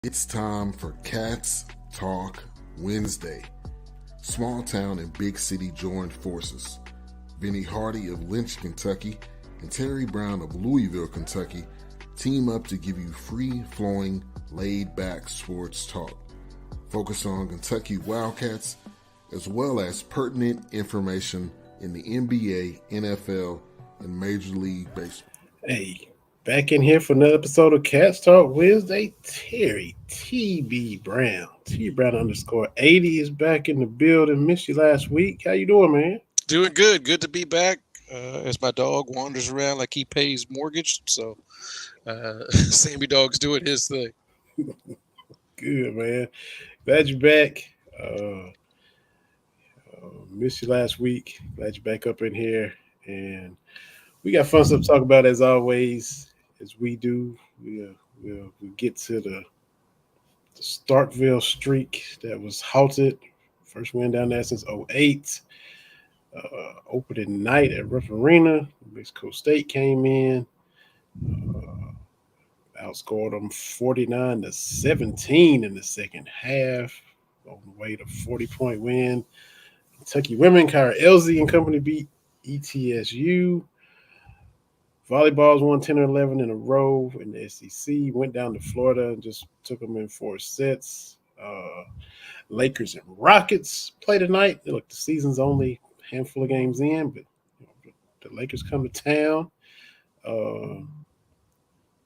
It's time for Cats Talk Wednesday. Small town and big city joined forces. Vinny Hardy of Lynch, Kentucky, and Terry Brown of Louisville, Kentucky, team up to give you free-flowing, laid-back sports talk. Focus on Kentucky Wildcats, as well as pertinent information in the NBA, NFL, and Major League Baseball. Hey, back in here for another episode of Cats Talk Wednesday. Terry TB Brown, _80 is back in the building. Missed you last week. How you doing, man? Doing good. Good to be back. As my dog wanders around like he pays mortgage, so Sammy Dog's doing his thing. Good, man. Glad you're back. Missed you last week. Glad you're back up in here, and we got fun stuff to talk about as always. As we do, we'll get to the Starkville streak that was halted. First win down there since 2008. Opening night at Ruff Arena. Mexico State came in, outscored them 49-17 in the second half. On the way to 40-point win. Kentucky women, Kyra Elzy and company beat ETSU. Volleyballs won 10 or 11 in a row in the SEC. Went down to Florida and just took them in 4 sets. Lakers and Rockets play tonight. Look, the season's only a handful of games in, but the Lakers come to town.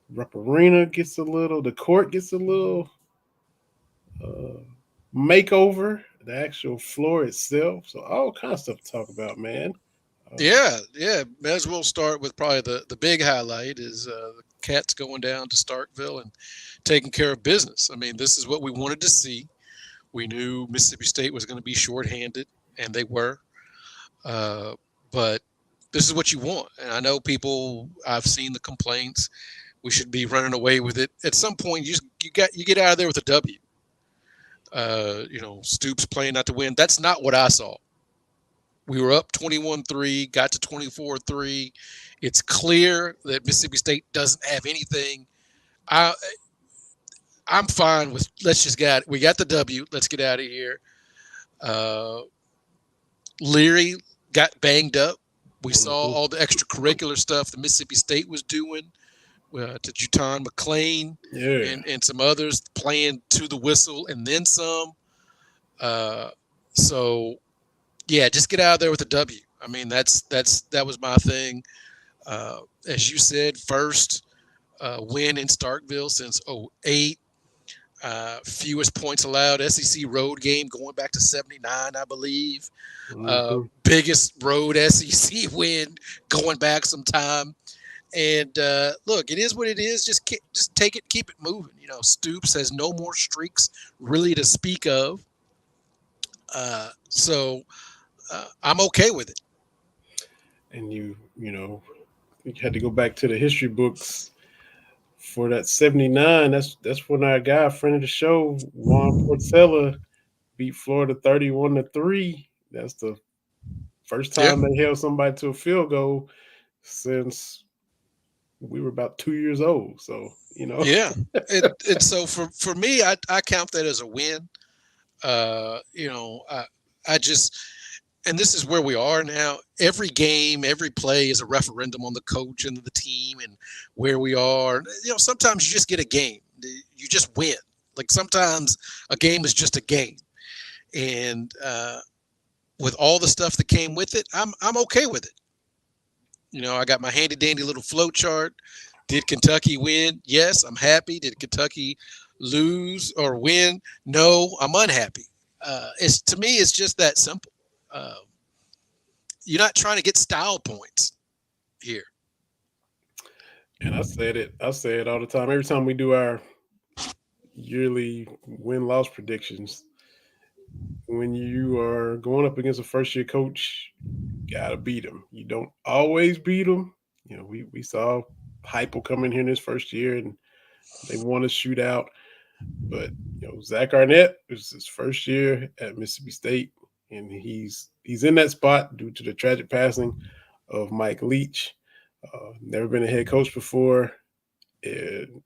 Rupp Arena gets the court gets a little makeover, the actual floor itself. So all kinds of stuff to talk about, man. Yeah. May as well start with probably the big highlight is the Cats going down to Starkville and taking care of business. I mean, this is what we wanted to see. We knew Mississippi State was going to be shorthanded, and they were. But this is what you want. And I know I've seen the complaints. We should be running away with it. At some point, you get out of there with a W. Stoops playing not to win. That's not what I saw. We were up 21-3, got to 24-3. It's clear that Mississippi State doesn't have anything. I'm fine with we got the W. Let's get out of here. Leary got banged up. We saw all the extracurricular stuff that Mississippi State was doing to Juton McClain and some others playing to the whistle and then some. Just get out of there with a W. I mean, that was my thing. As you said, first win in Starkville since 2008. Fewest points allowed. SEC road game going back to 79, I believe. Biggest road SEC win going back some time. And look, it is what it is. Just take it, keep it moving. Stoops has no more streaks really to speak of. So I'm okay with it. And you had to go back to the history books for that 79. That's when our guy, friend of the show, Juan Portela, beat Florida 31-3. That's the first time they held somebody to a field goal since we were about 2 years old. So, Yeah. So for me, I count that as a win. I just, and this is where we are now. Every game, every play is a referendum on the coach and the team and where we are. Sometimes you just get a game. You just win. Like sometimes a game is just a game. And with all the stuff that came with it, I'm okay with it. I got my handy dandy little flow chart. Did Kentucky win? Yes, I'm happy. Did Kentucky lose or win? No, I'm unhappy. To me, it's just that simple. You're not trying to get style points here. And I say it all the time. Every time we do our yearly win-loss predictions, when you are going up against a first-year coach, you gotta beat him. You don't always beat him. We saw Heupel come in here in his first year and they won a shootout. But Zach Arnett, is his first year at Mississippi State, and he's in that spot due to the tragic passing of Mike Leach. Never been a head coach before. And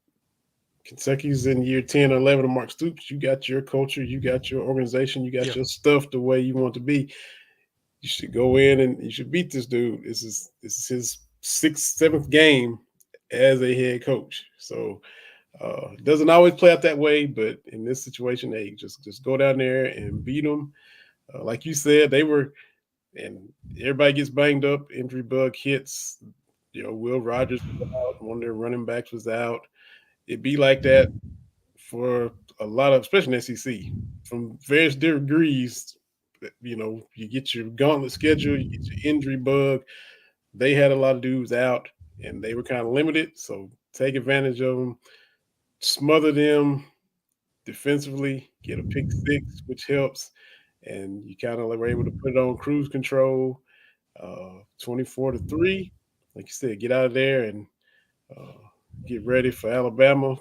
Kentucky's in year 10 or 11 of Mark Stoops. You got your culture, you got your organization, you got your stuff the way you want to be. You should go in and you should beat this dude. This is his 6th, 7th game as a head coach. So it doesn't always play out that way, but in this situation, hey, just go down there and beat them. Like you said, they were, and everybody gets banged up. Injury bug hits. Will Rogers was out. One of their running backs was out. It'd be like that for a lot of, especially in SEC, from various degrees. You get your gauntlet schedule, you get your injury bug. They had a lot of dudes out, and they were kind of limited. So take advantage of them, smother them defensively, get a pick 6, which helps, and you kind of were able to put it on cruise control. 24-3, like you said, get out of there and get ready for Alabama.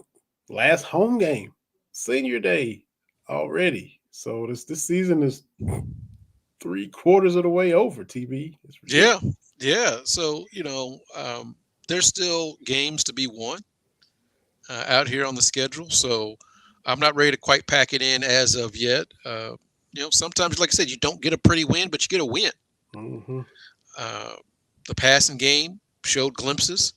Last home game, senior day already. So this season is 3/4 of the way over. TB, yeah. So there's still games to be won out here on the schedule. So I'm not ready to quite pack it in as of yet. Sometimes, like I said, you don't get a pretty win, but you get a win. Mm-hmm. The passing game showed glimpses.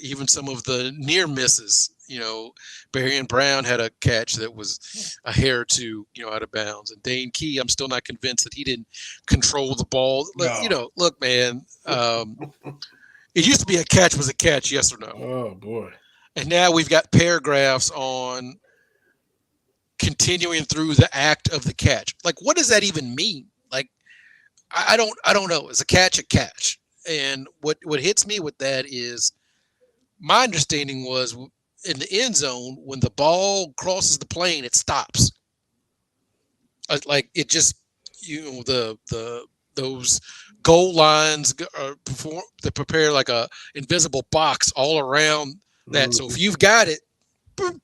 Even some of the near misses. Berrien Brown had a catch that was a hair or two, out of bounds. And Dane Key, I'm still not convinced that he didn't control the ball. No. Look, man, it used to be a catch was a catch, yes or no? Oh, boy. And now we've got paragraphs on continuing through the act of the catch. Like, what does that even mean? Like, I don't know. Is a catch a catch? And what hits me with that is my understanding was in the end zone, when the ball crosses the plane, it stops. Like it just, those goal lines that prepare like a invisible box all around that. So if you've got it, boom,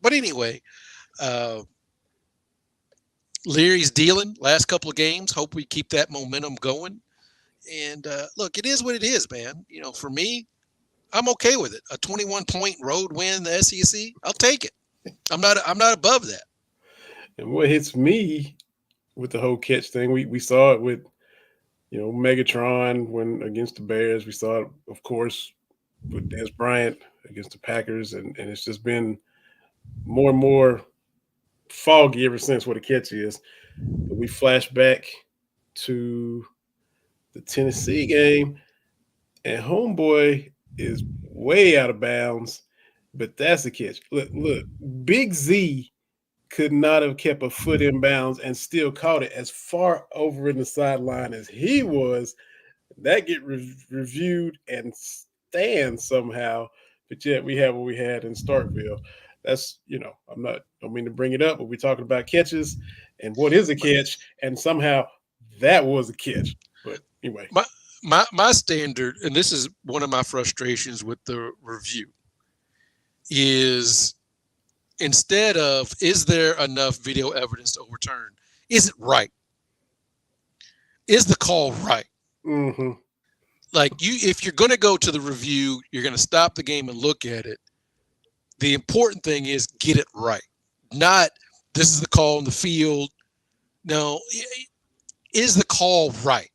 but anyway, Leary's dealing last couple of games. Hope we keep that momentum going. And look, it is what it is, man. For me, I'm okay with it. A 21-point road win in the SEC, I'll take it. I'm not above that. And what hits me with the whole catch thing, we saw it with, Megatron when against the Bears. We saw it, of course, with Des Bryant against the Packers, and it's just been more and more foggy ever since what a catch is. But we flash back to the Tennessee game, and homeboy is way out of bounds, but that's a catch. Look, Big Z could not have kept a foot in bounds and still caught it as far over in the sideline as he was. That get reviewed and stand somehow, but yet we have what we had in Starkville. That's, don't mean to bring it up, but we're talking about catches and what is a catch, and somehow that was a catch. But anyway. My standard, and this is one of my frustrations with the review, is instead of is there enough video evidence to overturn, is it right? Is the call right? Mm-hmm. Like if you're going to go to the review, you're going to stop the game and look at it. The important thing is get it right. Not this is the call in the field. No, is the call right?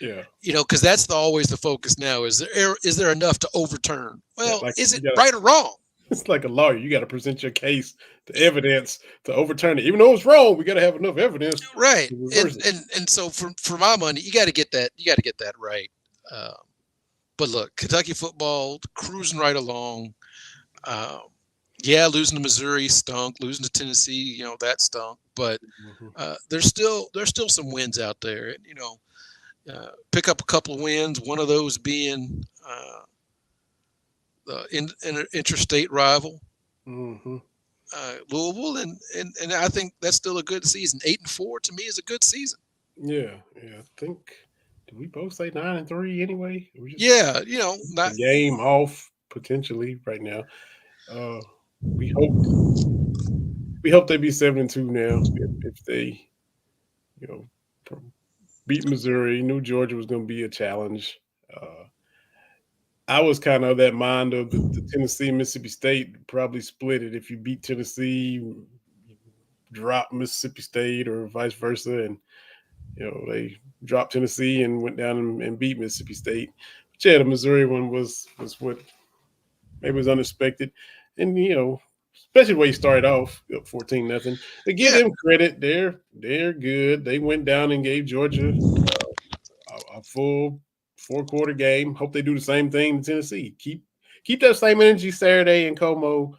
Yeah. Because that's always the focus now. Is there enough to overturn? Well, is it right or wrong? It's like a lawyer. You got to present your case, the evidence to overturn it. Even though it's wrong, we got to have enough evidence. Right. And so for my money, you got to get that. You got to get that right. But look, Kentucky football cruising right along. Losing to Missouri stunk. Losing to Tennessee, that stunk. But there's still some wins out there. Pick up a couple of wins. One of those being the interstate rival, Louisville, and I think that's still a good season. 8-4 to me is a good season. Yeah. I think did we both say 9-3 anyway? Not game off potentially right now. We hope they be 7-2 now. If they, beat Missouri. Knew Georgia was going to be a challenge. I was kind of that mind of the Tennessee Mississippi State probably split it. If you beat Tennessee, drop Mississippi State or vice versa, and they dropped Tennessee and went down and beat Mississippi State. But yeah, the Missouri one was what maybe was unexpected, and especially the way you started off up 14-0. To give Yeah. them credit, they're good. They went down and gave Georgia a full 4-quarter game. Hope they do the same thing in Tennessee. Keep that same energy Saturday in Como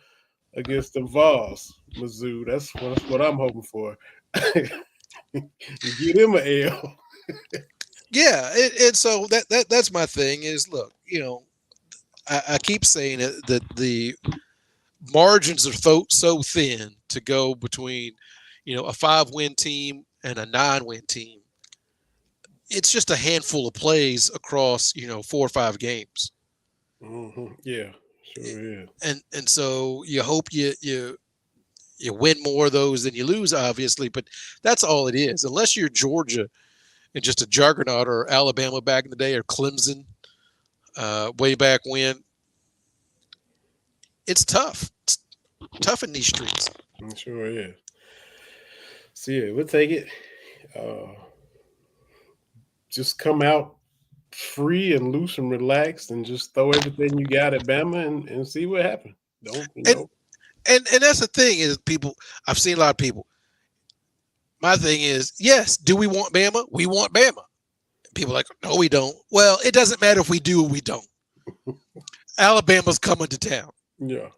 against the Vols, Mizzou. That's what I'm hoping for. Get him an L. Yeah, and so that's my thing is, look, I keep saying it, that the margins are so thin to go between, a 5-win team and a 9-win team. It's just a handful of plays across, 4 or 5 games. Mm-hmm. Yeah, sure is. And so you hope you win more of those than you lose, obviously, but that's all it is. Unless you're Georgia and just a juggernaut, or Alabama back in the day, or Clemson way back when, it's tough. It's tough in these streets. It sure is. So yeah, we'll take it. Just come out free and loose and relaxed, and just throw everything you got at Bama and see what happens. Don't And that's the thing is, people. I've seen a lot of people. My thing is, yes, do we want Bama? We want Bama. People are like, no, we don't. Well, it doesn't matter if we do or we don't. Alabama's coming to town. Yeah.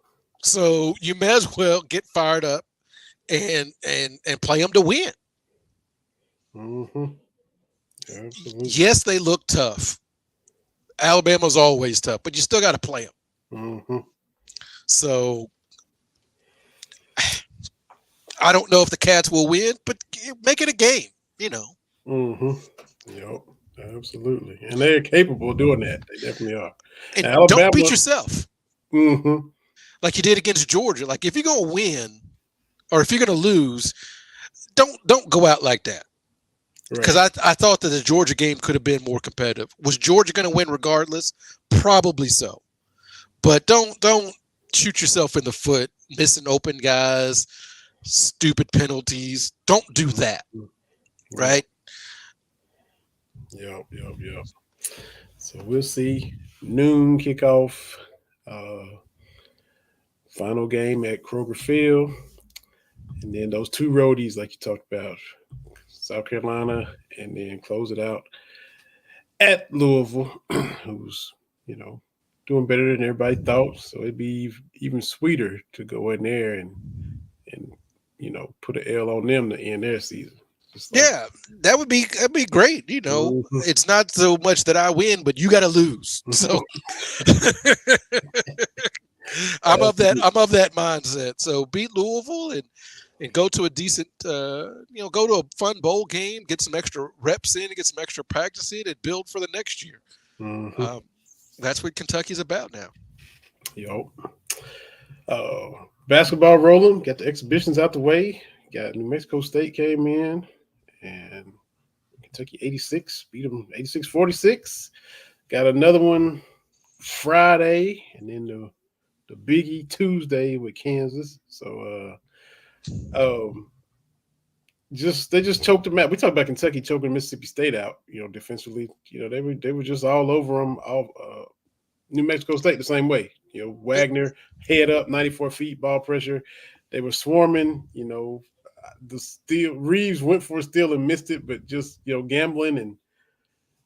So you may as well get fired up and play them to win. Mm-hmm. Absolutely. Yes, they look tough. Alabama's always tough, but you still got to play them. Mm-hmm. So I don't know if the Cats will win, but make it a game, Mm-hmm. Yep. Absolutely. And they're capable of doing that. They definitely are. And Alabama, don't beat yourself. Mm-hmm. Like you did against Georgia. Like if you're going to win or if you're going to lose, don't go out like that. Because I thought that the Georgia game could have been more competitive. Was Georgia going to win regardless? Probably so. But don't shoot yourself in the foot, missing open guys, stupid penalties. Don't do that. Right? Yep. So we'll see. Noon kickoff. Final game at Kroger Field. And then those 2 roadies like you talked about. South Carolina, and then close it out at Louisville, who's, doing better than everybody thought. So it'd be even sweeter to go in there and put an L on them to end their season. Yeah, that'd be great. Mm-hmm. It's not so much that I win, but you got to lose. So I'm of that mindset. So beat Louisville and go to a decent, go to a fun bowl game, get some extra reps in, get some extra practice in, and build for the next year. Mm-hmm. That's what Kentucky's about now. Yo. Basketball rolling. Got the exhibitions out the way. Got New Mexico State came in, and Kentucky 86 beat them 86-46. Got another one Friday, and then the Biggie Tuesday with Kansas. So they just choked them out. We talked about Kentucky choking Mississippi State out, defensively. They were just all over them. New Mexico State the same way. Wagner head up, 94 feet, ball pressure. They were swarming. Reeves went for a steal and missed it, but just gambling and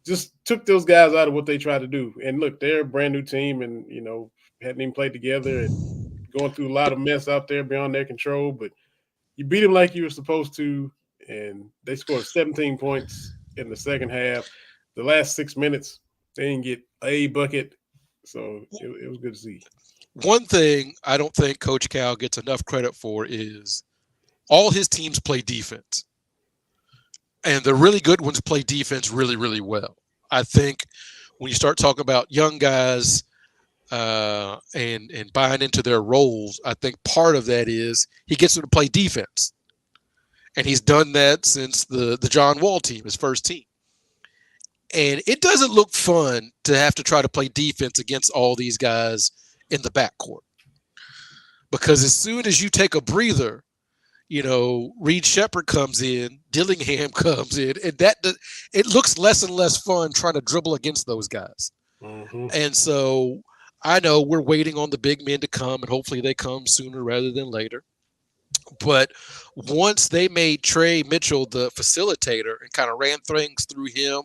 just took those guys out of what they tried to do. And look, they're a brand new team, and hadn't even played together and going through a lot of mess out there beyond their control. But you beat them like you were supposed to, and they scored 17 points in the second half. The last 6 minutes, they didn't get a bucket, so it was good to see. One thing I don't think Coach Cal gets enough credit for is all his teams play defense. And the really good ones play defense really, really well. I think when you start talking about young guys and buying into their roles, I think part of that is he gets them to play defense. And he's done that since the John Wall team, his first team. And it doesn't look fun to have to try to play defense against all these guys in the backcourt. Because as soon as you take a breather, Reed Shepherd comes in, Dillingham comes in, and it looks less and less fun trying to dribble against those guys. Mm-hmm. And so I know we're waiting on the big men to come, and hopefully they come sooner rather than later. But once they made Trey Mitchell the facilitator and kind of ran things through him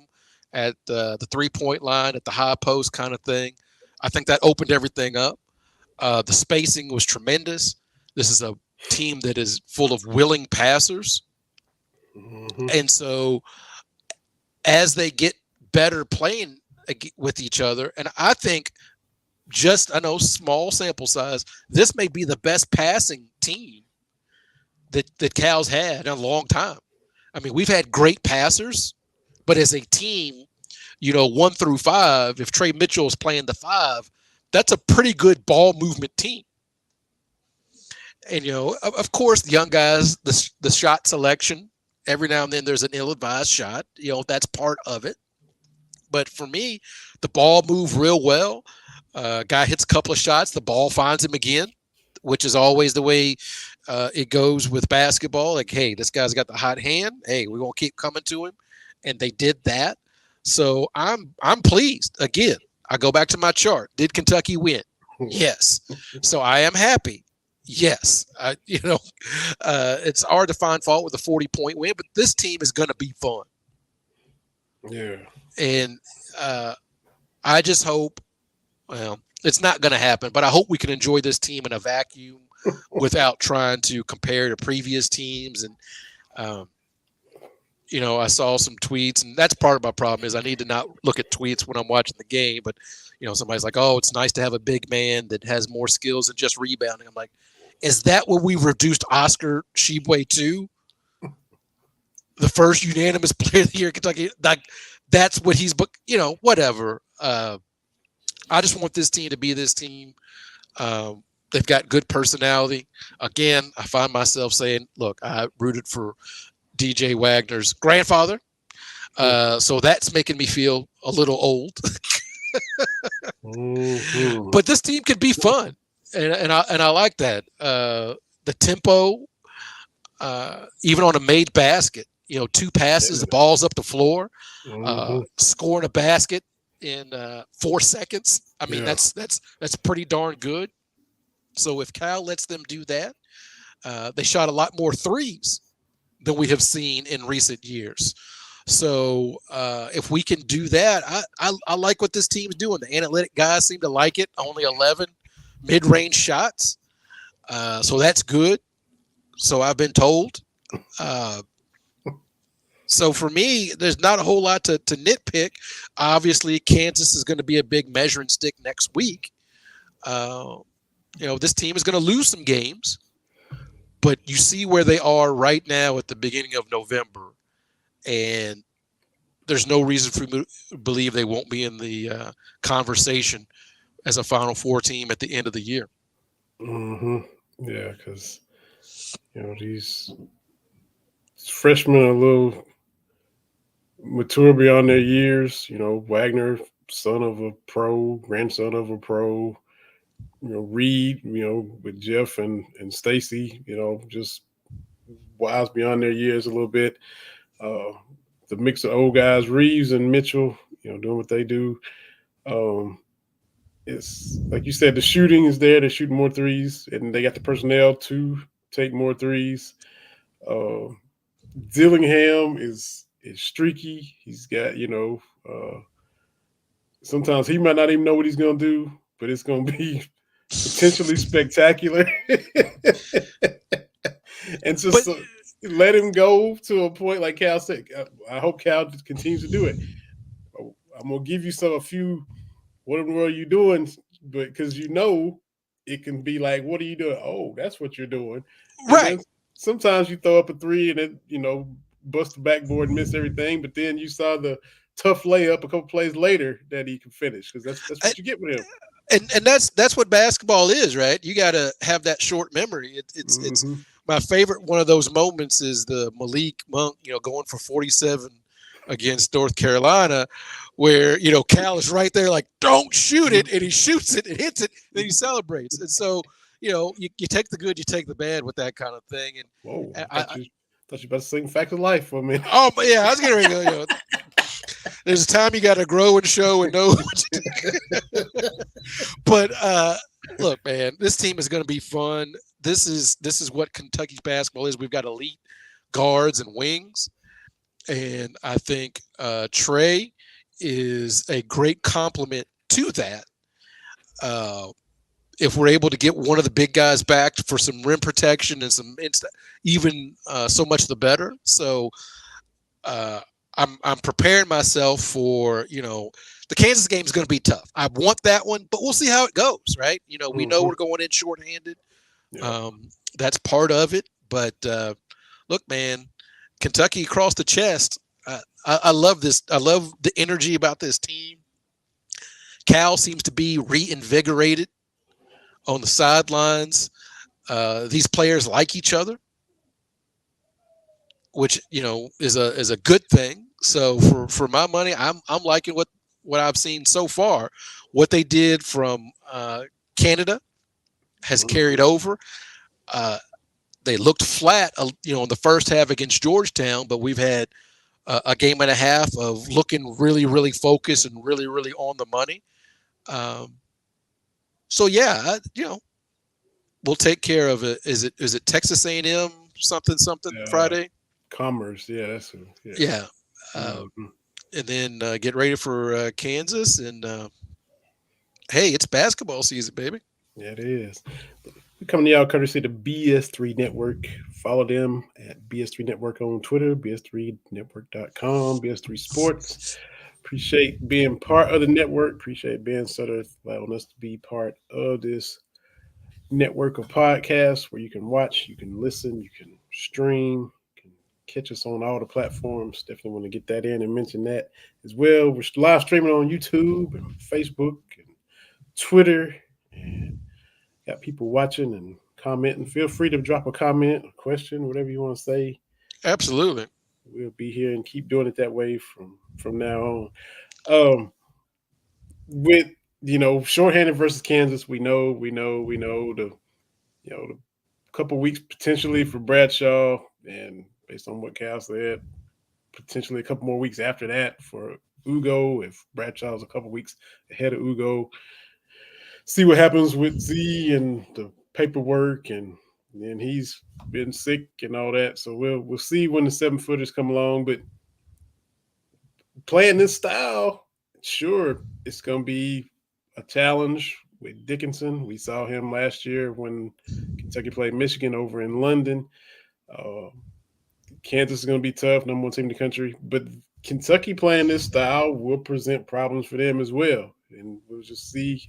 at the three-point line, at the high post kind of thing, I think that opened everything up. The spacing was tremendous. This is a team that is full of willing passers. Mm-hmm. And so as they get better playing with each other, and I think I know small sample size, this may be the best passing team that Cal's had in a long time. I mean, we've had great passers, but as a team, 1 through 5, if Trey Mitchell is playing the 5, that's a pretty good ball movement team. And, of course, the young guys, the shot selection, every now and then there's an ill-advised shot. That's part of it. But for me, the ball moved real well. Guy hits a couple of shots, the ball finds him again, which is always the way it goes with basketball. Like, hey, this guy's got the hot hand. Hey, we're going to keep coming to him. And they did that. So I'm pleased. Again, I go back to my chart. Did Kentucky win? Yes. So I am happy. Yes. It's hard to find fault with a 40-point win, but this team is going to be fun. Yeah. And I just hope, it's not going to happen, but I hope we can enjoy this team in a vacuum without trying to compare to previous teams. And, I saw some tweets, and that's part of my problem is I need to not look at tweets when I'm watching the game. But, somebody's like, oh, it's nice to have a big man that has more skills than just rebounding. I'm like, is that what we've reduced Oscar Tshiebwe to? The first unanimous player of the year in Kentucky? Like, that's what he's, whatever. I just want this team to be this team. They've got good personality. Again, I find myself saying, look, I rooted for DJ Wagner's grandfather. So that's making me feel a little old. Mm-hmm. But this team could be fun. And I like that. The tempo, even on a made basket, 2 passes, the ball's up the floor, scoring a basket in 4 seconds. I mean, that's pretty darn good. So if Cal lets them do that, they shot a lot more threes than we have seen in recent years. So if we can do that, I like what this team's doing. The analytic guys seem to like it. Only 11 mid-range shots. So that's good. So I've been told. So for me, there's not a whole lot to nitpick. Obviously, Kansas is going to be a big measuring stick next week. This team is going to lose some games, but you see where they are right now at the beginning of November, and there's no reason for me to believe they won't be in the conversation as a Final Four team at the end of the year. Mm-hmm. Yeah, because these freshmen are a little mature beyond their years. Wagner, son of a pro, grandson of a pro. Reed, with Jeff and Stacy, just wise beyond their years a little bit. The mix of old guys, Reeves and Mitchell, doing what they do. It's like you said, the shooting is there. They're shooting more threes, and they got the personnel to take more threes. Dillingham is streaky. He's got, sometimes he might not even know what he's going to do, but it's going to be potentially spectacular. And just let him go to a point like Cal said. I hope Cal continues to do it. I'm going to give you a few, what in the world are you doing? But because it can be like, what are you doing? Oh, that's what you're doing. Right. Sometimes you throw up a three and it, bust the backboard and miss everything. But then you saw the tough layup a couple plays later that he can finish, because that's what you get with him. And that's what basketball is, right? You got to have that short memory. It's my favorite one of those moments is the Malik Monk, going for 47 against North Carolina, where Cal is right there, like, don't shoot it, and he shoots it and hits it, and then he celebrates. And so you take the good, you take the bad with that kind of thing. And whoa, I thought you about to sing "Fact of Life" for me. Oh, but yeah, I was getting ready to go. There's a time you got to grow and show and know. But look, man, this team is going to be fun. This is what Kentucky's basketball is. We've got elite guards and wings, and I think Trey is a great complement to that. If we're able to get one of the big guys back for some rim protection and some even so much the better. So I'm preparing myself for the Kansas game is going to be tough. I want that one, but we'll see how it goes. Right? We know we're going in shorthanded. Yeah. That's part of it. But look, man, Kentucky across the chest. I love this. I love the energy about this team. Cal seems to be reinvigorated on the sidelines. These players like each other, which is a good thing. So for my money, I'm liking what I've seen so far. What they did from Canada has carried over. They looked flat, in the first half against Georgetown, but we've had a game and a half of looking really, really focused and really, really on the money. So yeah, we'll take care of it. Is it Texas A&M something Friday? Commerce, yeah, that's yeah. And then get ready for Kansas, and hey, it's basketball season, baby. Yeah, it is. We're coming to y'all courtesy of the BS3 Network. Follow them at BS3 Network on Twitter, BS3Network.com, BS3 Sports. Appreciate being part of the network. Appreciate Ben Sutter allowing us to be part of this network of podcasts where you can watch, you can listen, you can stream, you can catch us on all the platforms. Definitely want to get that in and mention that as well. We're live streaming on YouTube and Facebook and Twitter, and got people watching and commenting. Feel free to drop a comment, a question, whatever you want to say. Absolutely. We'll be here and keep doing it that way from now on. With shorthanded versus Kansas, we know the the couple weeks potentially for Bradshaw, and based on what Cal said, potentially a couple more weeks after that for Ugo if Bradshaw's a couple weeks ahead of Ugo. See what happens with Z and the paperwork, and then he's been sick and all that. So we'll see when the 7-footers come along. But playing this style, sure, it's going to be a challenge with Dickinson. We saw him last year when Kentucky played Michigan over in London. Kansas is going to be tough, number one team in the country. But Kentucky playing this style will present problems for them as well. And we'll just see.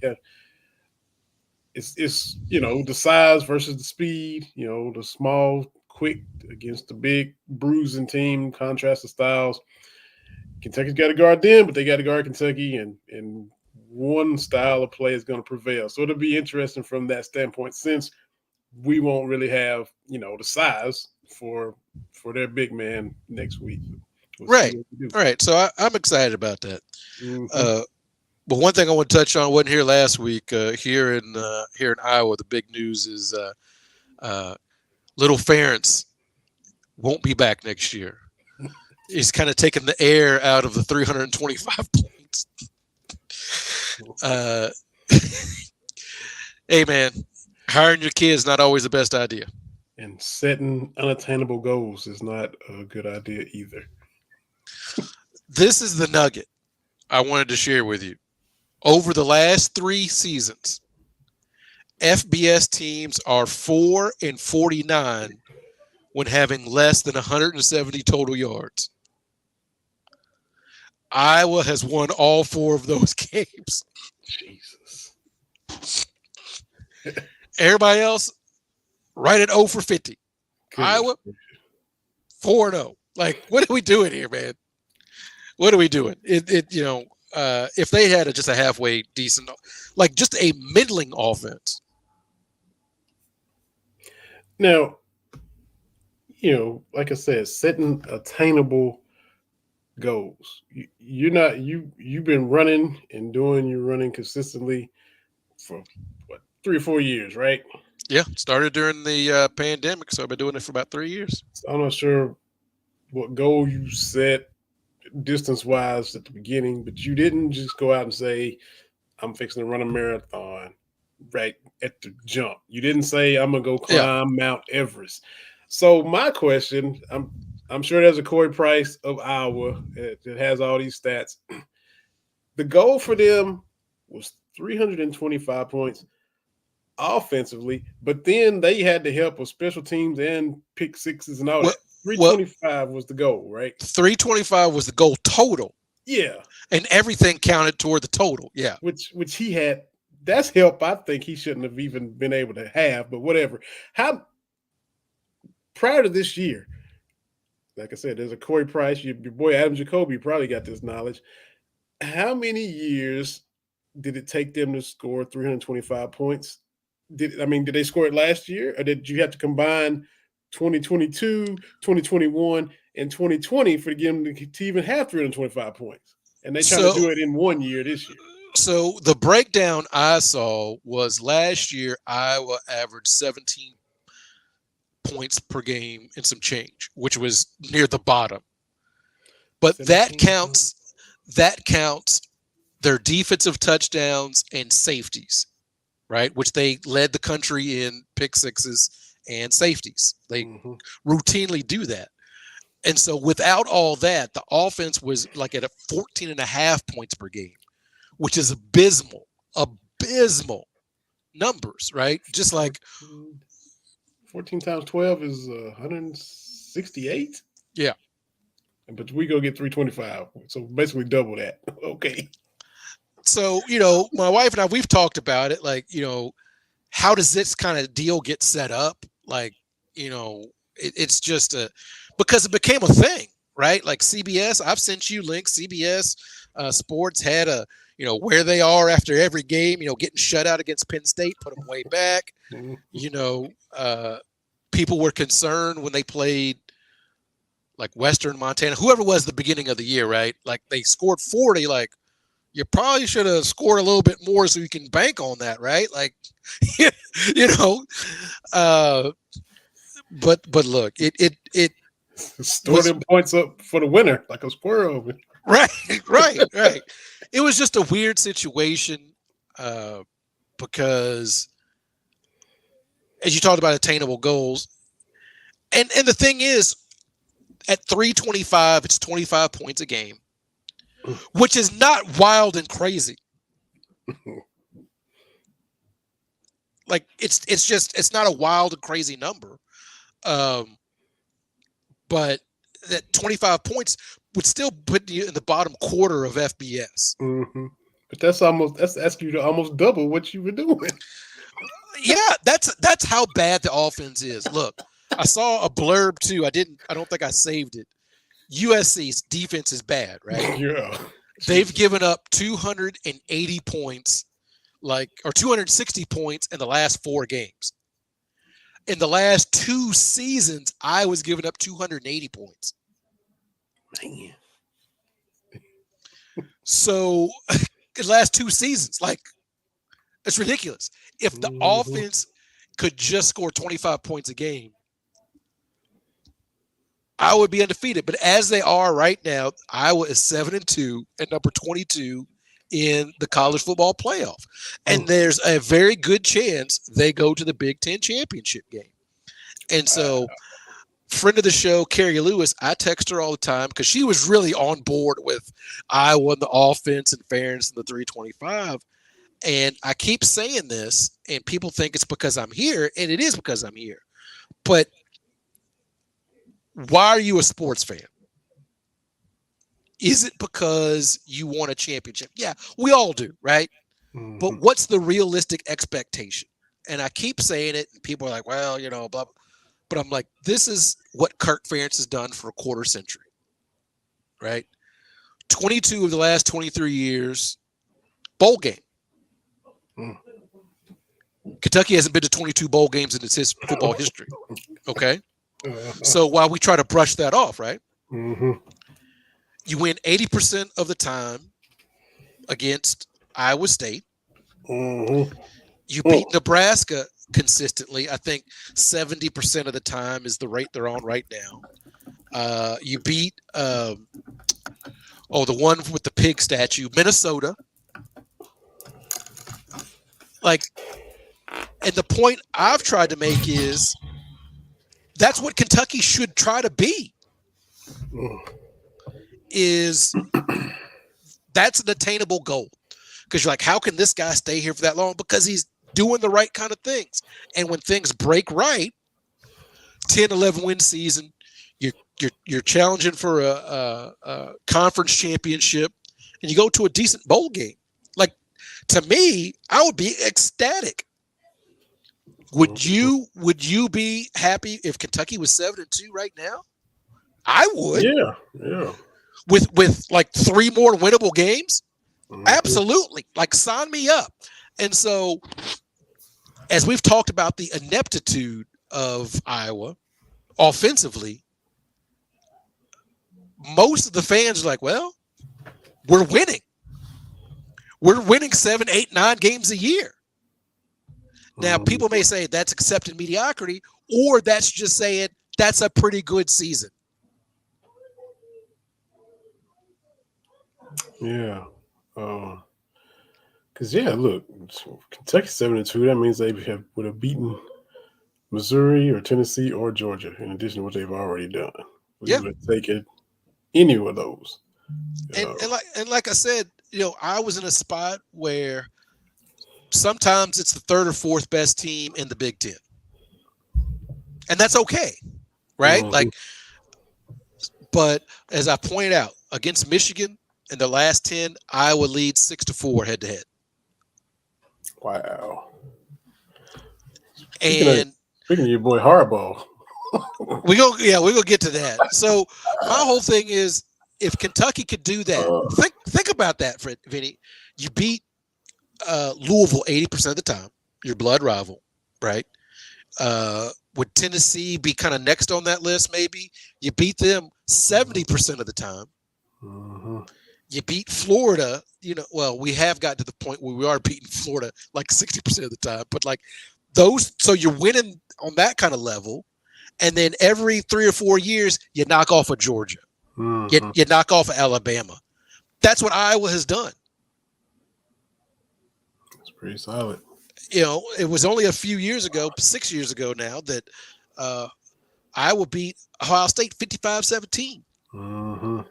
It's the size versus the speed, the small, quick against the big, bruising team, contrast of styles. Kentucky's got to guard them, but they got to guard Kentucky, and one style of play is going to prevail. So it'll be interesting from that standpoint, since we won't really have, the size for their big man next week. Right. All right. So I'm excited about that. Mm-hmm. But one thing I want to touch on, wasn't here last week. Here in Iowa, the big news is Little Ferentz won't be back next year. He's kind of taking the air out of the 325 points. Hey, man, hiring your kids not always the best idea. And setting unattainable goals is not a good idea either. This is the nugget I wanted to share with you. Over the last 3 seasons, FBS teams are 4-49 when having less than 170 total yards. Iowa has won all 4 of those games. Jesus. Everybody else, right at 0 for 50. Goodness. Iowa, 4-0. Like, what are we doing here, man? What are we doing? If they had just a halfway decent, like just a middling offense. Now, like I said, setting attainable goals. You're not you've been running and doing your running consistently for what 3 or 4 years, right? Yeah, started during the pandemic, so I've been doing it for about 3 years. So I'm not sure what goal you set distance wise at the beginning, but you didn't just go out and say, I'm fixing to run a marathon right at the jump. You didn't say I'm gonna go Yeah. climb Mount Everest. So my question, I'm sure there's a Corey Price of Iowa that has all these stats. The goal for them was 325 points offensively, but then they had the help of special teams and pick sixes and all Well, that. 325 was the goal, right? 325 was the goal total, Yeah. and everything counted toward the total. Yeah. Which he had. That's help I think he shouldn't have even been able to have, but whatever. How prior to this year, like I said, there's a Corey Price, your boy Adam Jacoby probably got this knowledge. How many years did it take them to score 325 points? Did they score it last year, or did you have to combine 2022, 2021, and 2020 for them to even have 325 points? And they trying to do it in 1 year this year. So the breakdown I saw was last year Iowa averaged 17 points per game and some change, which was near the bottom. But that counts their defensive touchdowns and safeties, right? Which they led the country in pick sixes and safeties. They routinely do that. And so without all that, the offense was like at a 14.5 points per game, which is abysmal numbers, right? Just like 14 times 12 is 168. Yeah. But we go get 325. So basically double that. Okay. So, my wife and I, we've talked about it. Like, how does this kind of deal get set up? Like, it's just because it became a thing, right? Like CBS, I've sent you links. CBS Sports had where they are after every game, getting shut out against Penn State, put them way back. People were concerned when they played like Western Montana, whoever was the beginning of the year, right? Like they scored 40, like you probably should have scored a little bit more so you can bank on that, right? Like, but look, it store them points up for the winner like a squirrel. Right. It was just a weird situation because, as you talked about attainable goals, and the thing is, at 325, it's 25 points a game, which is not wild and crazy. Like it's not a wild and crazy number, but that 25 points would still put you in the bottom quarter of FBS. But that's asking you to almost double what you were doing. Yeah, that's how bad the offense is. Look, I saw a blurb too. I don't think I saved it. USC's defense is bad, right? Yeah. They've given up 280 points, or 260 points in the last 4 games. In the last 2 seasons, I was giving up 280 points. Man. So, the last 2 seasons, it's ridiculous. If the offense could just score 25 points a game, I would be undefeated. But as they are right now, Iowa is 7-2 and number 22 in the college football playoff. And there's a very good chance they go to the Big Ten championship game. And so, friend of the show, Carrie Lewis, I text her all the time because she was really on board with Iowa and the offense and fairness and the 325. And I keep saying this, and people think it's because I'm here, and it is because I'm here. But why are you a sports fan? Is it because you want a championship? Yeah, we all do, right? But what's the realistic expectation? And I keep saying it, and people are like, well, blah, blah. But I'm like, this is what Kirk Ferentz has done for a quarter century, right? 22 of the last 23 years, bowl game. Kentucky hasn't been to 22 bowl games in its football history, okay? So while we try to brush that off, right? You win 80% of the time against Iowa State. Mm-hmm. You beat Nebraska consistently. I think 70% of the time is the rate they're on right now. You beat the one with the pig statue, Minnesota. Like, and the point I've tried to make is that's what Kentucky should try to be. Is that's an attainable goal. Because you're like, how can this guy stay here for that long? Because he's doing the right kind of things. And when things break right, 10, 11 win season, you're challenging for a conference championship, and you go to a decent bowl game. Like, to me, I would be ecstatic. Would you be happy if Kentucky was 7-2 right now? I would. Yeah. With like 3 more winnable games? Absolutely. Like, sign me up. And so, as we've talked about the ineptitude of Iowa offensively, most of the fans are like, well, we're winning. We're winning 7, 8, 9 games a year. Now, people may say that's accepted mediocrity, or that's just saying that's a pretty good season. Yeah. Because look, Kentucky 7-2. That means they would have beaten Missouri or Tennessee or Georgia, in addition to what they've already done. We would have taken any of those. And like I said, I was in a spot where sometimes it's the 3rd or 4th best team in the Big Ten, and that's okay, right? Mm-hmm. Like, but as I pointed out, against Michigan in the last 10, Iowa leads 6-4 head to head. Wow. Speaking of your boy Harbaugh, we're gonna get to that. So my whole thing is, if Kentucky could do that, think about that, Vinny. You beat Louisville 80% of the time, your blood rival, right? Would Tennessee be kind of next on that list? Maybe you beat them 70% of the time. Mm-hmm. You beat Florida. Well, we have gotten to the point where we are beating Florida like 60% of the time, but like those, so you're winning on that kind of level, and then every 3 or 4 years you knock off of Georgia, you knock off of Alabama. That's what Iowa has done. It's pretty solid. It was only a few years ago, 6 years ago now, that Iowa beat Ohio State 55-17. Mm-hmm.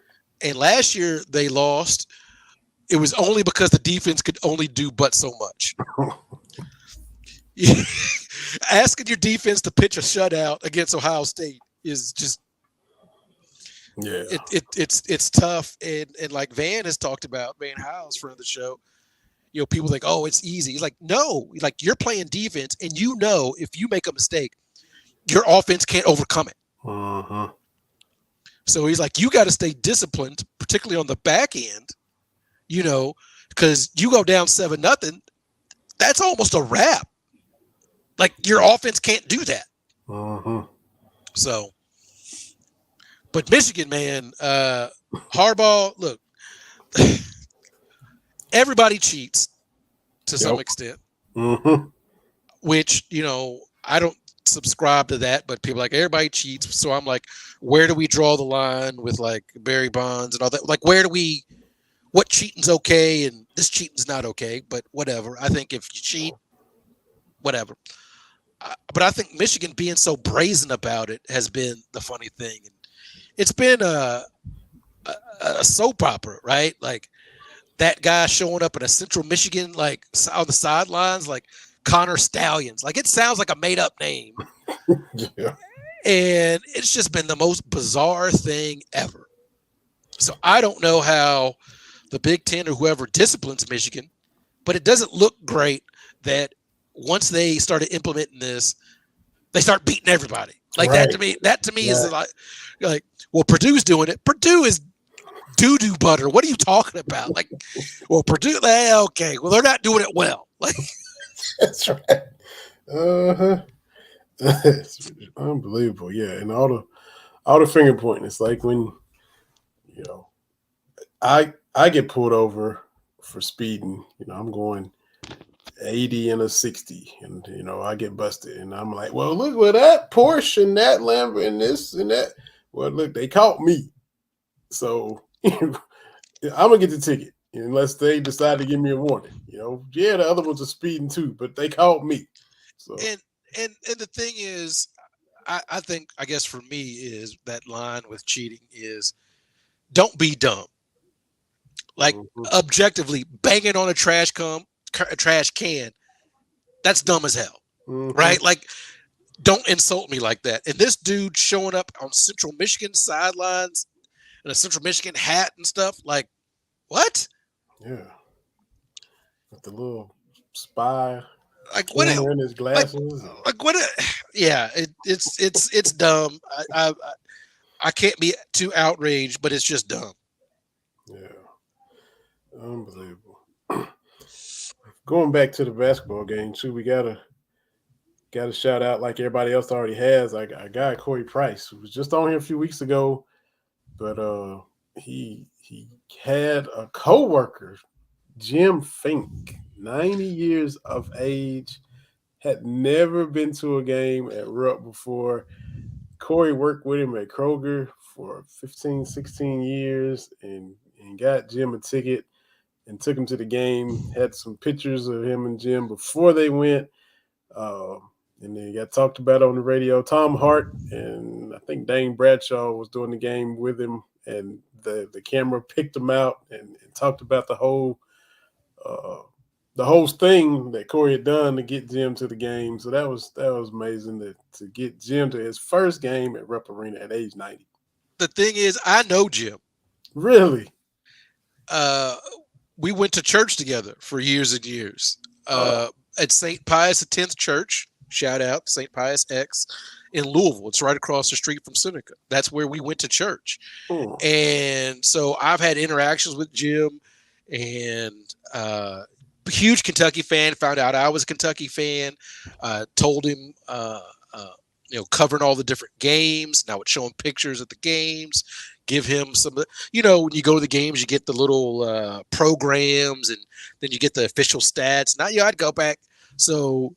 And last year they lost. It was only because the defense could only do but so much. Asking your defense to pitch a shutout against Ohio State is just it's tough. And like Van has talked about, Van Howell's friend of the show, people think, oh, it's easy. He's like, no, like, you're playing defense, and if you make a mistake, your offense can't overcome it. Uh-huh. So he's like, you got to stay disciplined, particularly on the back end, because you go down 7-0, that's almost a wrap. Like, your offense can't do that. Uh-huh. So, but Michigan, man, Harbaugh, look, everybody cheats to some extent, which, I don't subscribe to that, but people are like, everybody cheats. So I'm like, where do we draw the line with like Barry Bonds and all that? Like, what cheating's okay and this cheating's not okay, but whatever. I think if you cheat, whatever. But I think Michigan being so brazen about it has been the funny thing. And it's been a soap opera, right? Like, that guy showing up in a Central Michigan, like on the sidelines, like Connor Stallions. Like, it sounds like a made up name. Yeah. And it's just been the most bizarre thing ever. So I don't know how the Big Ten or whoever disciplines Michigan, but it doesn't look great that once they started implementing this, they start beating everybody. Like, right. That to me is like, well, Purdue's doing it. Purdue is doo-doo butter. What are you talking about? Like, well, Purdue, okay. Well, they're not doing it well. Like, that's right. Uh-huh. It's unbelievable. Yeah. And all the finger pointing. It's like when, I get pulled over for speeding. I'm going 80 and a 60, and I get busted, and I'm like, well, look, well, that Porsche and that Lambo and this and that. Well, look, they caught me, so I'm gonna get the ticket unless they decide to give me a warning. Yeah, the other ones are speeding too, but they caught me. So And the thing is, I think, I guess for me, is that line with cheating is don't be dumb. Like, objectively, banging on a trash can, that's dumb as hell, right? Like, don't insult me like that. And this dude showing up on Central Michigan sidelines in a Central Michigan hat and stuff, like, what? Yeah, with the little spy like what in his glasses. Like what? Yeah, it's dumb. I can't be too outraged, but it's just dumb. Yeah, unbelievable. Going back to the basketball game too, we gotta shout out, like everybody else already has, like our guy Corey Price, who was just on here a few weeks ago, but he had a coworker, Jim Fink, 90 years of age, had never been to a game at Rupp before. Corey worked with him at Kroger for 15, 16 years and got Jim a ticket and took him to the game, had some pictures of him and Jim before they went. And then got talked about on the radio. Tom Hart and I think Dane Bradshaw was doing the game with him, and the camera picked him out and talked about the whole thing that Corey had done to get Jim to the game. So that was amazing to get Jim to his first game at Rupp Arena at age 90. The thing is, I know Jim. Really? We went to church together for years and years at St. Pius X Church. Shout out St. Pius X in Louisville. It's right across the street from Seneca. That's where we went to church. Oh. And so I've had interactions with Jim, and huge Kentucky fan. Found out I was a Kentucky fan. Told him, covering all the different games. Now it's showing pictures of the games. Give him some, when you go to the games, you get the little programs, and then you get the official stats. Now, I'd go back. So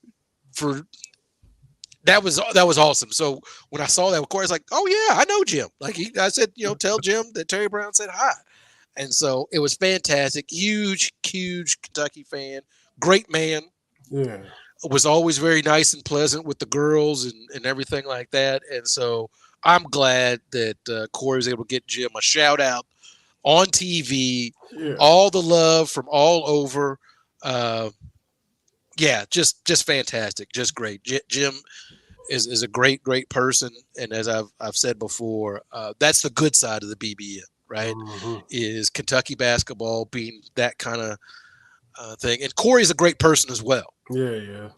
that was awesome. So when I saw that, of course, like, oh yeah, I know Jim. Like I said, tell Jim that Terry Brown said hi. And so it was fantastic. Huge Kentucky fan. Great man. Yeah. Was always very nice and pleasant with the girls and everything like that. And so I'm glad that Corey was able to get Jim a shout out on TV. Yeah. All the love from all over. Just fantastic. Just great. Jim is a great person. And as I've said before, that's the good side of the BBM, right? Mm-hmm. Is Kentucky basketball being that kind of thing. And Corey's a great person as well. Yeah.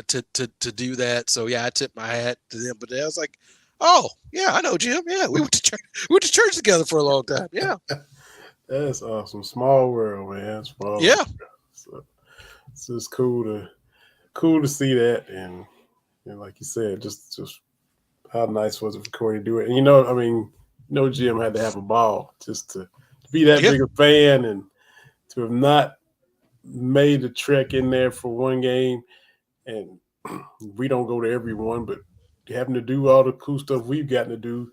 To do that. So yeah, I tipped my hat to them. But I was like, oh yeah, I know Jim. Yeah, we went to church together for a long time. Yeah. That's awesome. Small world, man. Small yeah. World. So it's just cool to see that, and like you said, just how nice was it for Corey to do it? And Jim had to have a ball just to be that big a fan, and to have not made the trek in there for one game. And we don't go to every one, but having to do all the cool stuff we've gotten to do,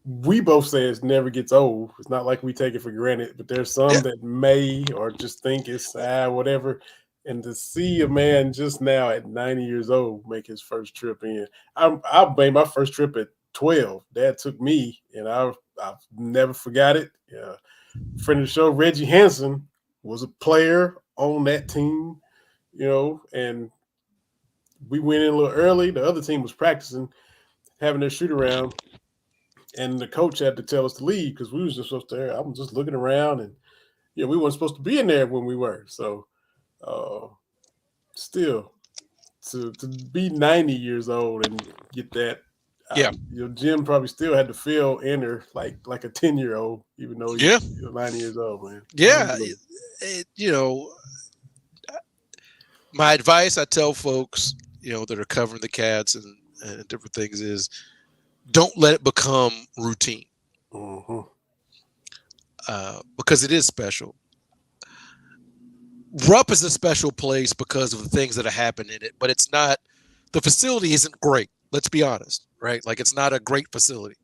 we both say it never gets old. It's not like we take it for granted, but there's some that may or just think it's whatever. And to see a man just now at 90 years old make his first trip in, I made my first trip at 12. Dad took me, and I've never forgot it. Friend of the show, Reggie Hansen, was a player on that team, and we went in a little early. The other team was practicing, having their shoot around, and the coach had to tell us to leave because we was just supposed to. I was just looking around, and we weren't supposed to be in there when we were. So, still, to be 90 years old and get that, Jim probably still had to feel inner like a 10-year-old, even though he's 90 years old, man. Yeah, my advice I tell folks, that are covering the Cats and different things is, don't let it become routine. Mm-hmm. because it is special. Rupp is a special place because of the things that have happened in it, but it's not. The facility isn't great. Let's be honest, right? Like it's not a great facility.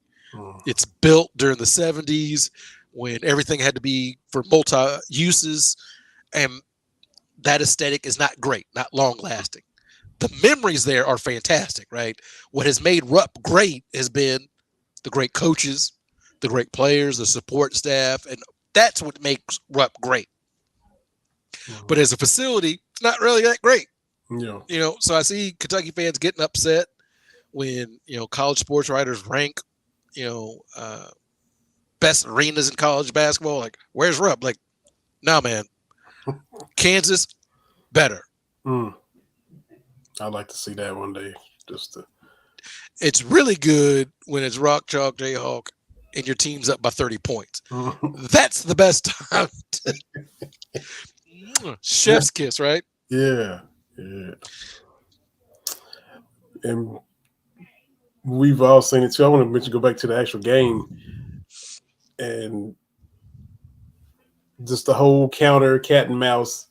It's built during the 70s when everything had to be for multi uses, and that aesthetic is not great, not long lasting. The memories there are fantastic, right? What has made Rupp great has been the great coaches, the great players, the support staff, and that's what makes Rupp great. But as a facility, it's not really that great. Yeah. So I see Kentucky fans getting upset when, college sports writers rank, best arenas in college basketball. Like, where's Rupp? Like, no, man. Kansas, better. I'd like to see that one day. It's really good when it's Rock Chalk Jayhawk and your team's up by 30 points. That's the best time. Chef's kiss, right? Yeah. And we've all seen it too. I want to go back to the actual game and just the whole counter, cat and mouse.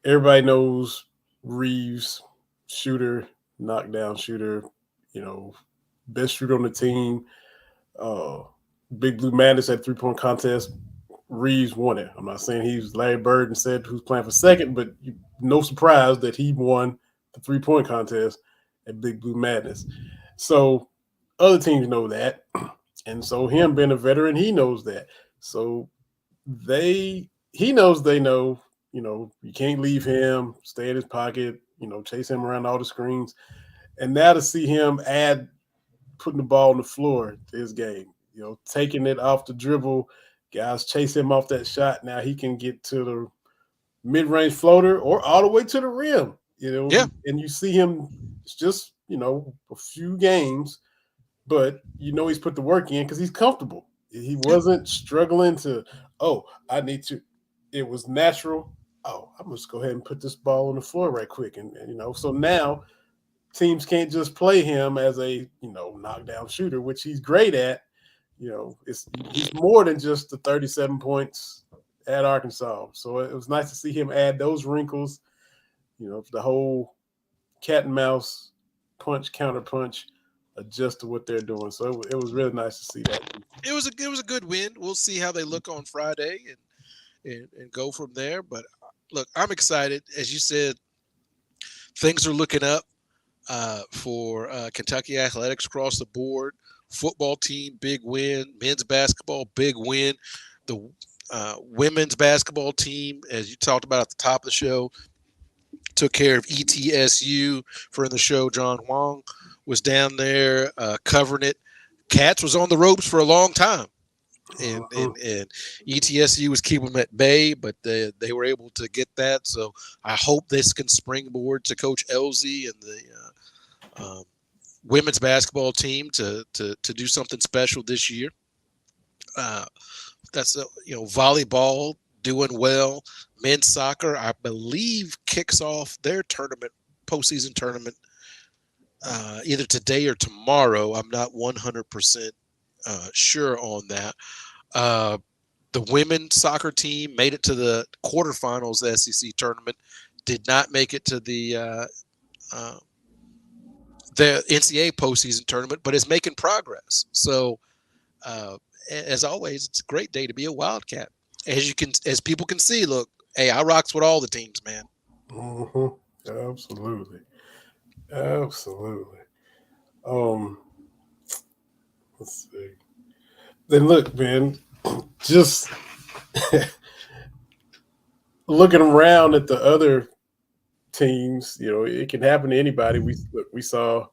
Everybody knows Reeves, shooter, knockdown shooter, best shooter on the team. Big Blue Madness at 3-point contest. Reeves won it. I'm not saying he was Larry Bird and said who's playing for second, but no surprise that he won the 3-point contest at Big Blue Madness. So other teams know that. And so him being a veteran, he knows that. So he knows they know, you can't leave him, stay in his pocket, chase him around all the screens. And now to see him putting the ball on the floor to his game, taking it off the dribble, guys chase him off that shot. Now he can get to the mid-range floater or all the way to the rim, Yeah. And you see him, it's just, a few games, but he's put the work in because he's comfortable. He wasn't struggling to, I need to. It was natural. I'm going to go ahead and put this ball on the floor right quick. And so now teams can't just play him as a, knockdown shooter, which he's great at. He's more than just the 37 points at Arkansas. So it was nice to see him add those wrinkles, the whole cat and mouse punch, counter punch, adjust to what they're doing. So it was really nice to see that. It was a good win. We'll see how they look on Friday and go from there. But look, I'm excited. As you said, things are looking up for Kentucky athletics across the board. Football team, big win. Men's basketball, big win. The women's basketball team, as you talked about at the top of the show, took care of ETSU. For in the show, John Wong was down there covering it. Cats was on the ropes for a long time. And ETSU was keeping them at bay, but they were able to get that. So I hope this can springboard to Coach Elzey and the women's basketball team to do something special this year. That's volleyball doing well. Men's soccer, I believe, kicks off their postseason tournament either today or tomorrow. I'm not 100% sure on that. The women's soccer team made it to the quarterfinals of the SEC tournament, did not make it to the NCAA postseason tournament, but is making progress. So, as always, it's a great day to be a Wildcat. As people can see, look, hey, I rocks with all the teams, man. Mm-hmm. Absolutely. Let's see. Then look, man, just looking around at the other teams, it can happen to anybody. We saw,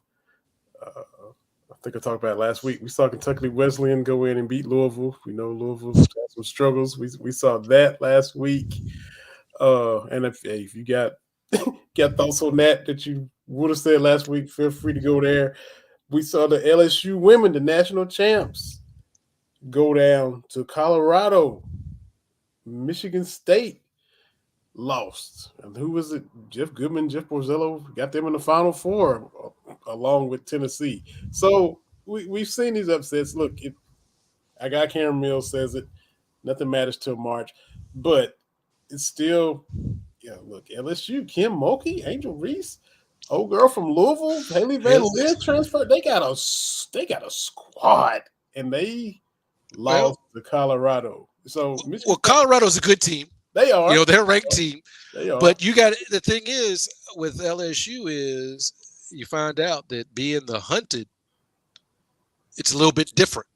I think I talked about it last week. We saw Kentucky Wesleyan go in and beat Louisville. We know Louisville's had some struggles. We saw that last week. And if you got thoughts on that you would have said last week, feel free to go there. We saw the LSU women, the national champs, go down to Colorado. Michigan State lost. And who was it? Jeff Goodman, Jeff Borzello got them in the Final Four along with Tennessee. So we've seen these upsets. Look, I got Cameron Mills says it. Nothing matters till March. But it's still, look, LSU, Kim Mulkey, Angel Reese, old girl from Louisville, Haley Van Lith transferred. They got a squad, and they lost to Colorado. So Colorado's a good team. They are. They're a ranked team. They are. But the thing is with LSU is you find out that being the hunted, it's a little bit different.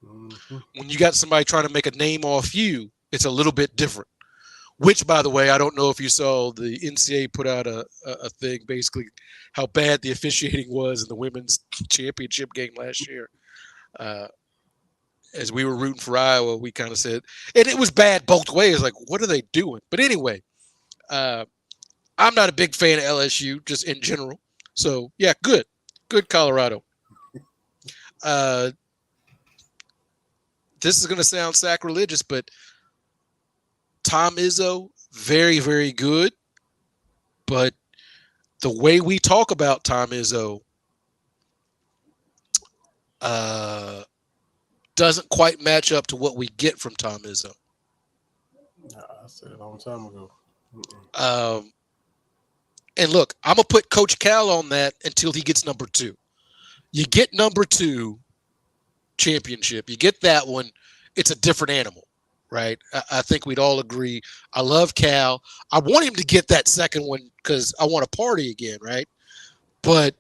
Mm-hmm. When you got somebody trying to make a name off you, it's a little bit different. Which, by the way, I don't know if you saw the NCAA put out a thing basically how bad the officiating was in the women's championship game last year. As we were rooting for Iowa, we kind of said, and it was bad both ways. Like, what are they doing? But anyway, I'm not a big fan of LSU just in general. So yeah, good Colorado. This is going to sound sacrilegious, but Tom Izzo, very, very good. But the way we talk about Tom Izzo doesn't quite match up to what we get from Tom Izzo. I said it a long time ago. And look, I'm going to put Coach Cal on that until he gets number 2. You get number 2 championship. You get that one. It's a different animal, right? I think we'd all agree. I love Cal. I want him to get that second one because I want to party again, right? But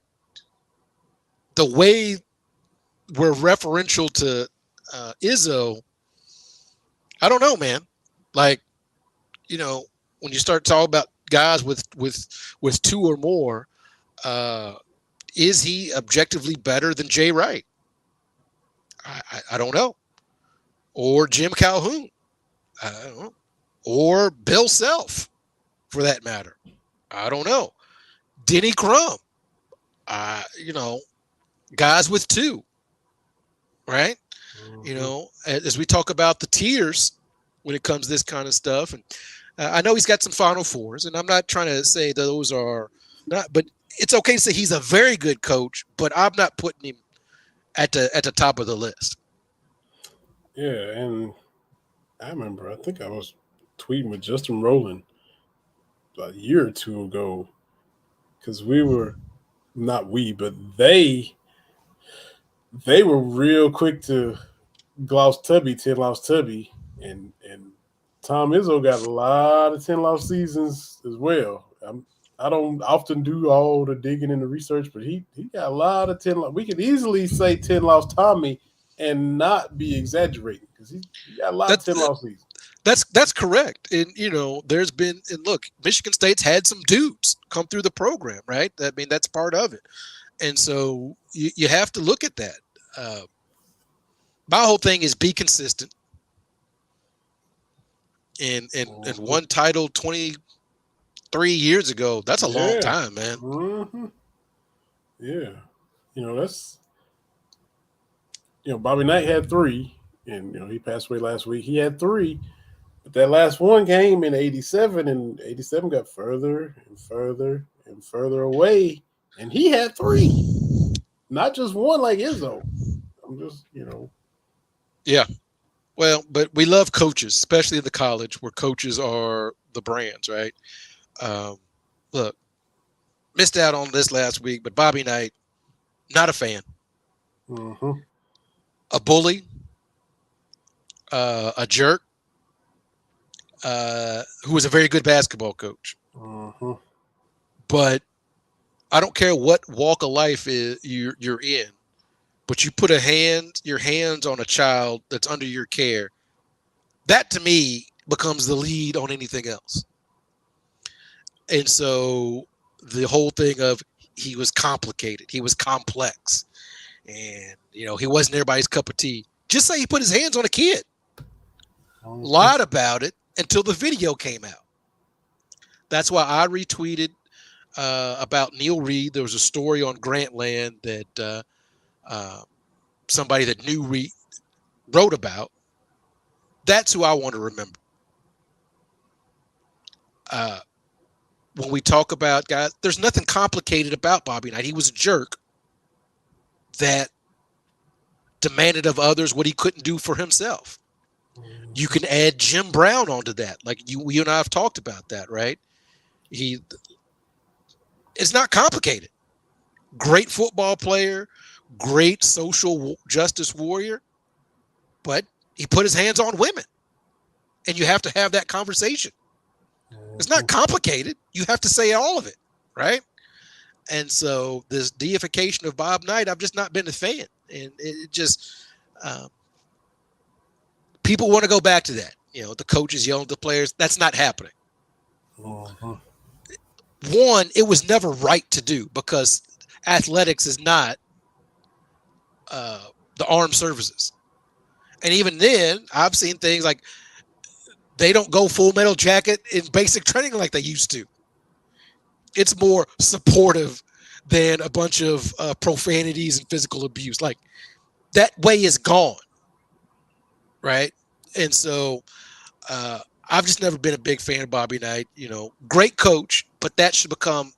the way we're referential to Izzo, I don't know, man. Like, when you start talking about guys with 2 or more, is he objectively better than Jay Wright? I don't know. Or Jim Calhoun. I don't know. Or Bill Self, for that matter. I don't know. Denny Crum. Guys with 2. Right? Mm-hmm. As we talk about the tiers when it comes to this kind of stuff. And I know he's got some Final Fours, and I'm not trying to say those are not, but it's okay to say he's a very good coach, but I'm not putting him at the top of the list. Yeah, and I remember, I think I was tweeting with Justin Rowland a year or 2 ago, because they were real quick to gloss Tubby, 10-loss Tubby, and Tom Izzo got a lot of 10-loss seasons as well. I don't often do all the digging and the research, but he got a lot of 10-loss. We could easily say 10-loss Tommy and not be exaggerating because he got a lot of 10-loss seasons. That's correct. And, there's been – and look, Michigan State's had some dudes come through the program, right? I mean, that's part of it. And so you have to look at that. My whole thing is be consistent. And one title 23 years ago, that's a long time, man. Mm-hmm. Yeah. That's Bobby Knight had 3, and he passed away last week. He had 3, but that last one came in 87, and 87 got further and further and further away, and he had 3, not just one like Izzo. I'm just, Yeah. Well, but we love coaches, especially in the college where coaches are the brands, right? Look, missed out on this last week, but Bobby Knight, not a fan. Mm-hmm. A bully, a jerk, who was a very good basketball coach. Mm-hmm. But I don't care what walk of life you're in, but you put your hands on a child that's under your care, that to me becomes the lead on anything else. And so the whole thing of he was complicated, he was complex, and he wasn't everybody's cup of tea. Just say he put his hands on a kid, lied about it until the video came out. That's why I retweeted about Neil Reed. There was a story on Grantland that somebody that knew Reed wrote about. That's who I want to remember. When we talk about guys, there's nothing complicated about Bobby Knight. He was a jerk that demanded of others what he couldn't do for himself. You can add Jim Brown onto that. Like you and I have talked about that, right? It's not complicated. Great football player, great social justice warrior, but he put his hands on women. And you have to have that conversation. It's not complicated. You have to say all of it, right? And so this deification of Bob Knight, I've just not been a fan. And it just people want to go back to that. The coaches yelling at the players. That's not happening. One, it was never right to do because athletics is not the armed services. And even then, I've seen things like they don't go full metal jacket in basic training like they used to. It's more supportive than a bunch of profanities and physical abuse. Like that way is gone, right? And so I've just never been a big fan of Bobby Knight. Great coach, but that should become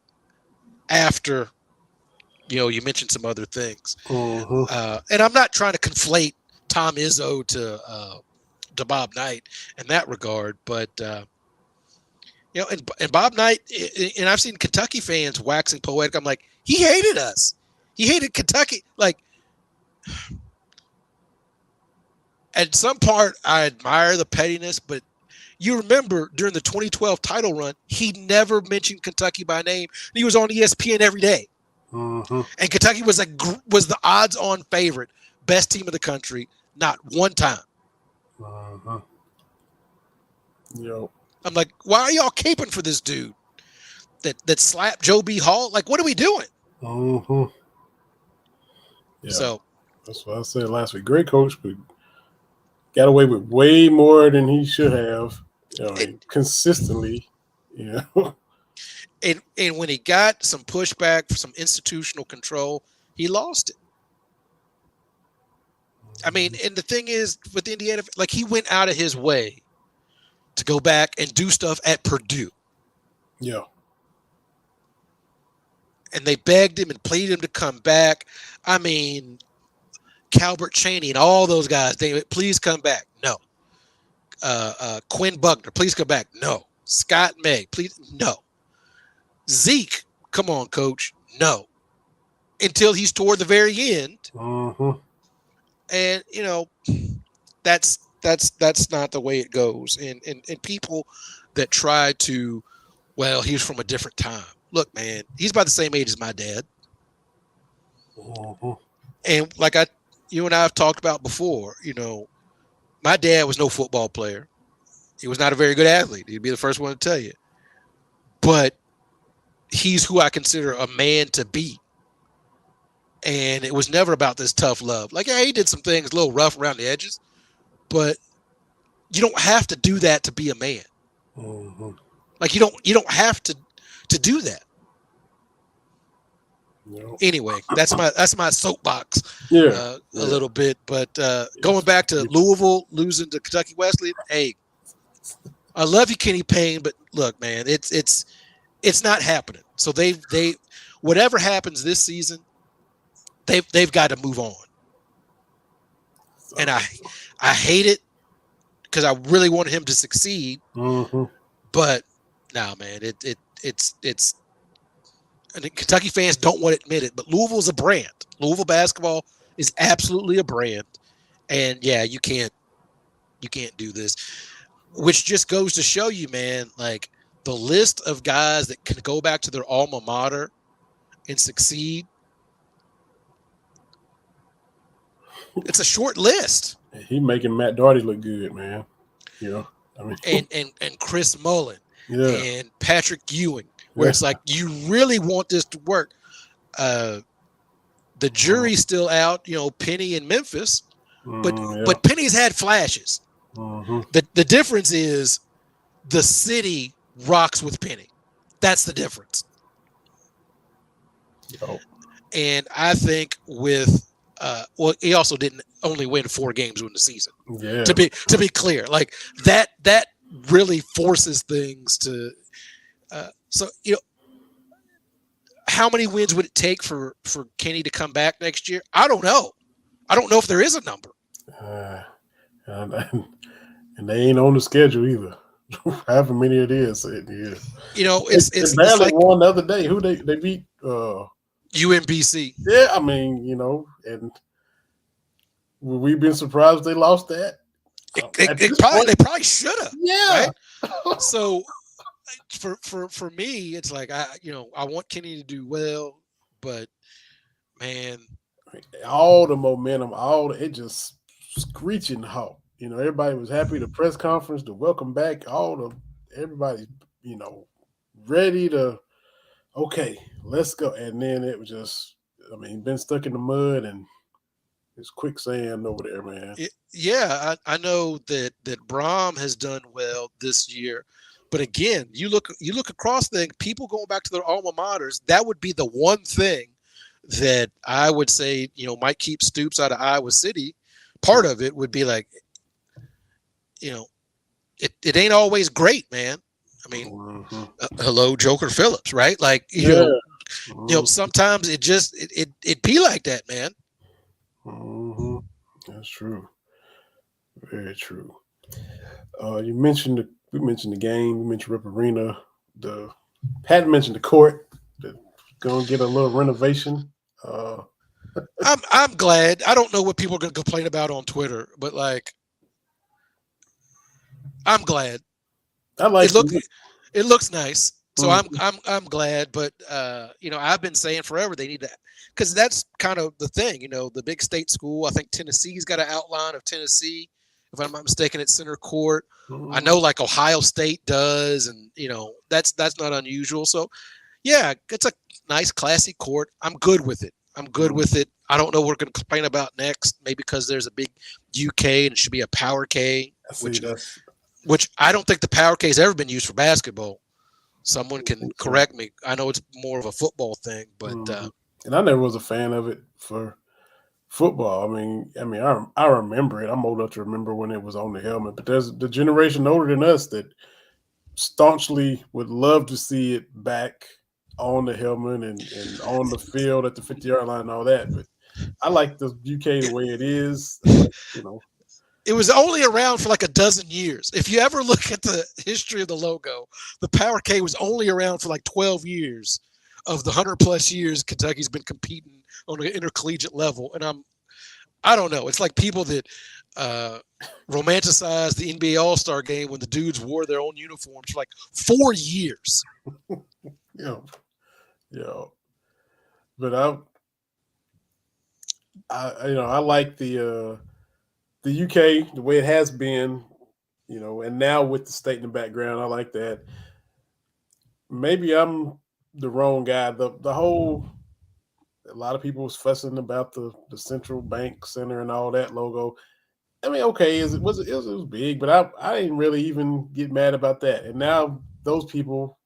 after. You mentioned some other things, and I'm not trying to conflate Tom Izzo to Bob Knight in that regard, but and Bob Knight, and I've seen Kentucky fans waxing poetic. I'm like, he hated us. He hated Kentucky. Like, at some part, I admire the pettiness, but you remember during the 2012 title run, he never mentioned Kentucky by name. He was on ESPN every day. And Kentucky was the odds-on favorite, best team of the country, not one time. I'm like, why are y'all caping for this dude that slapped Joe B. Hall? Like, what are we doing? Yeah. So that's what I said last week. Great coach, but got away with way more than he should have. Consistently. And when he got some pushback, some institutional control, he lost it. I mean, and the thing is with Indiana, like he went out of his way to go back and do stuff at Purdue. Yeah. And they begged him and pleaded him to come back. I mean, Calbert Chaney and all those guys, please come back. No. Quinn Buckner, please come back. No. Scott May, please. No. Zeke, come on, coach. No. Until he's toward the very end. And, that's not the way it goes. And people that try to, well, he's from a different time. Look, man, he's about the same age as my dad. And like you and I have talked about before, my dad was no football player. He was not a very good athlete. He'd be the first one to tell you. But he's who I consider a man to be. And it was never about this tough love. Like, yeah, he did some things a little rough around the edges, but you don't have to do that to be a man. Like you don't have to do that. No. Anyway, that's my soapbox. A little bit, but going back to Louisville losing to Kentucky Wesleyan, hey, I love you, Kenny Payne, but look, man, it's not happening. So they whatever happens this season, they've got to move on. And I hate it because I really wanted him to succeed. But nah, man, it's and Kentucky fans don't want to admit it, but Louisville's a brand. Louisville basketball is absolutely a brand. And yeah, you can't do this. Which just goes to show you, man, like the list of guys that can go back to their alma mater and succeed. It's a short list. He making Matt Doherty look good, man. And Chris Mullen and Patrick Ewing, where it's like you really want this to work. The jury's still out, Penny in Memphis, but Penny's had flashes. The difference is the city rocks with Penny. That's the difference. And I think with he also didn't only win 4 games in the season. Yeah. To be clear, like that really forces things to. So how many wins would it take for Kenny to come back next year? I don't know. I don't know if there is a number. And they ain't on the schedule either. However many it is. Yeah. It's barely like won the other day. Who they beat? UMBC. Yeah, I mean, and we've been surprised they lost that. They probably should have. Yeah. Right? So for me, it's like I want Kenny to do well, but man, all the momentum, it just screeching halt. Everybody was happy. The press conference, the welcome back, everybody, ready to, okay, let's go. And then it was just, been stuck in the mud and it's quicksand over there, man. I know that Braum has done well this year, but again, you look across things, people going back to their alma maters. That would be the one thing that I would say, might keep Stoops out of Iowa City. Part of it would be like, it ain't always great, man. I mean, hello, Joker Phillips, right? Like, sometimes it be like that, man. Mm-hmm. That's true. Very true. We mentioned the game. We mentioned Rip Arena. Hadn't mentioned the court. Gonna get a little renovation. I'm glad. I don't know what people are gonna complain about on Twitter, but like, I'm glad. I like it looks nice. So I'm glad, but I've been saying forever they need to, because that's kind of the thing, the big state school. I think Tennessee's got an outline of Tennessee, if I'm not mistaken, at center court. I know like Ohio State does, and that's not unusual. So yeah, it's a nice classy court. I'm good with it. I don't know what we're going to complain about next, maybe because there's a big UK and it should be a Power K, which I don't think the Power K has ever been used for basketball. Someone can correct me. I know it's more of a football thing, but and I never was a fan of it for football. I remember it. I'm old enough to remember when it was on the helmet, but there's the generation older than us that staunchly would love to see it back on the helmet and on the field at the 50-yard line and all that. But I like the UK the way it is. It was only around for like a dozen years. If you ever look at the history of the logo, the Power K was only around for like 12 years of the 100+ years Kentucky's been competing on an intercollegiate level. And I don't know. It's like people that romanticize the NBA All-Star game when the dudes wore their own uniforms for like 4 years. Yeah. But I like the UK the way it has been, and now with the state in the background, I like that. Maybe I'm the wrong guy. A lot of people was fussing about the Central Bank Center and all that logo. Okay, it was big, but I didn't really even get mad about that. And now those people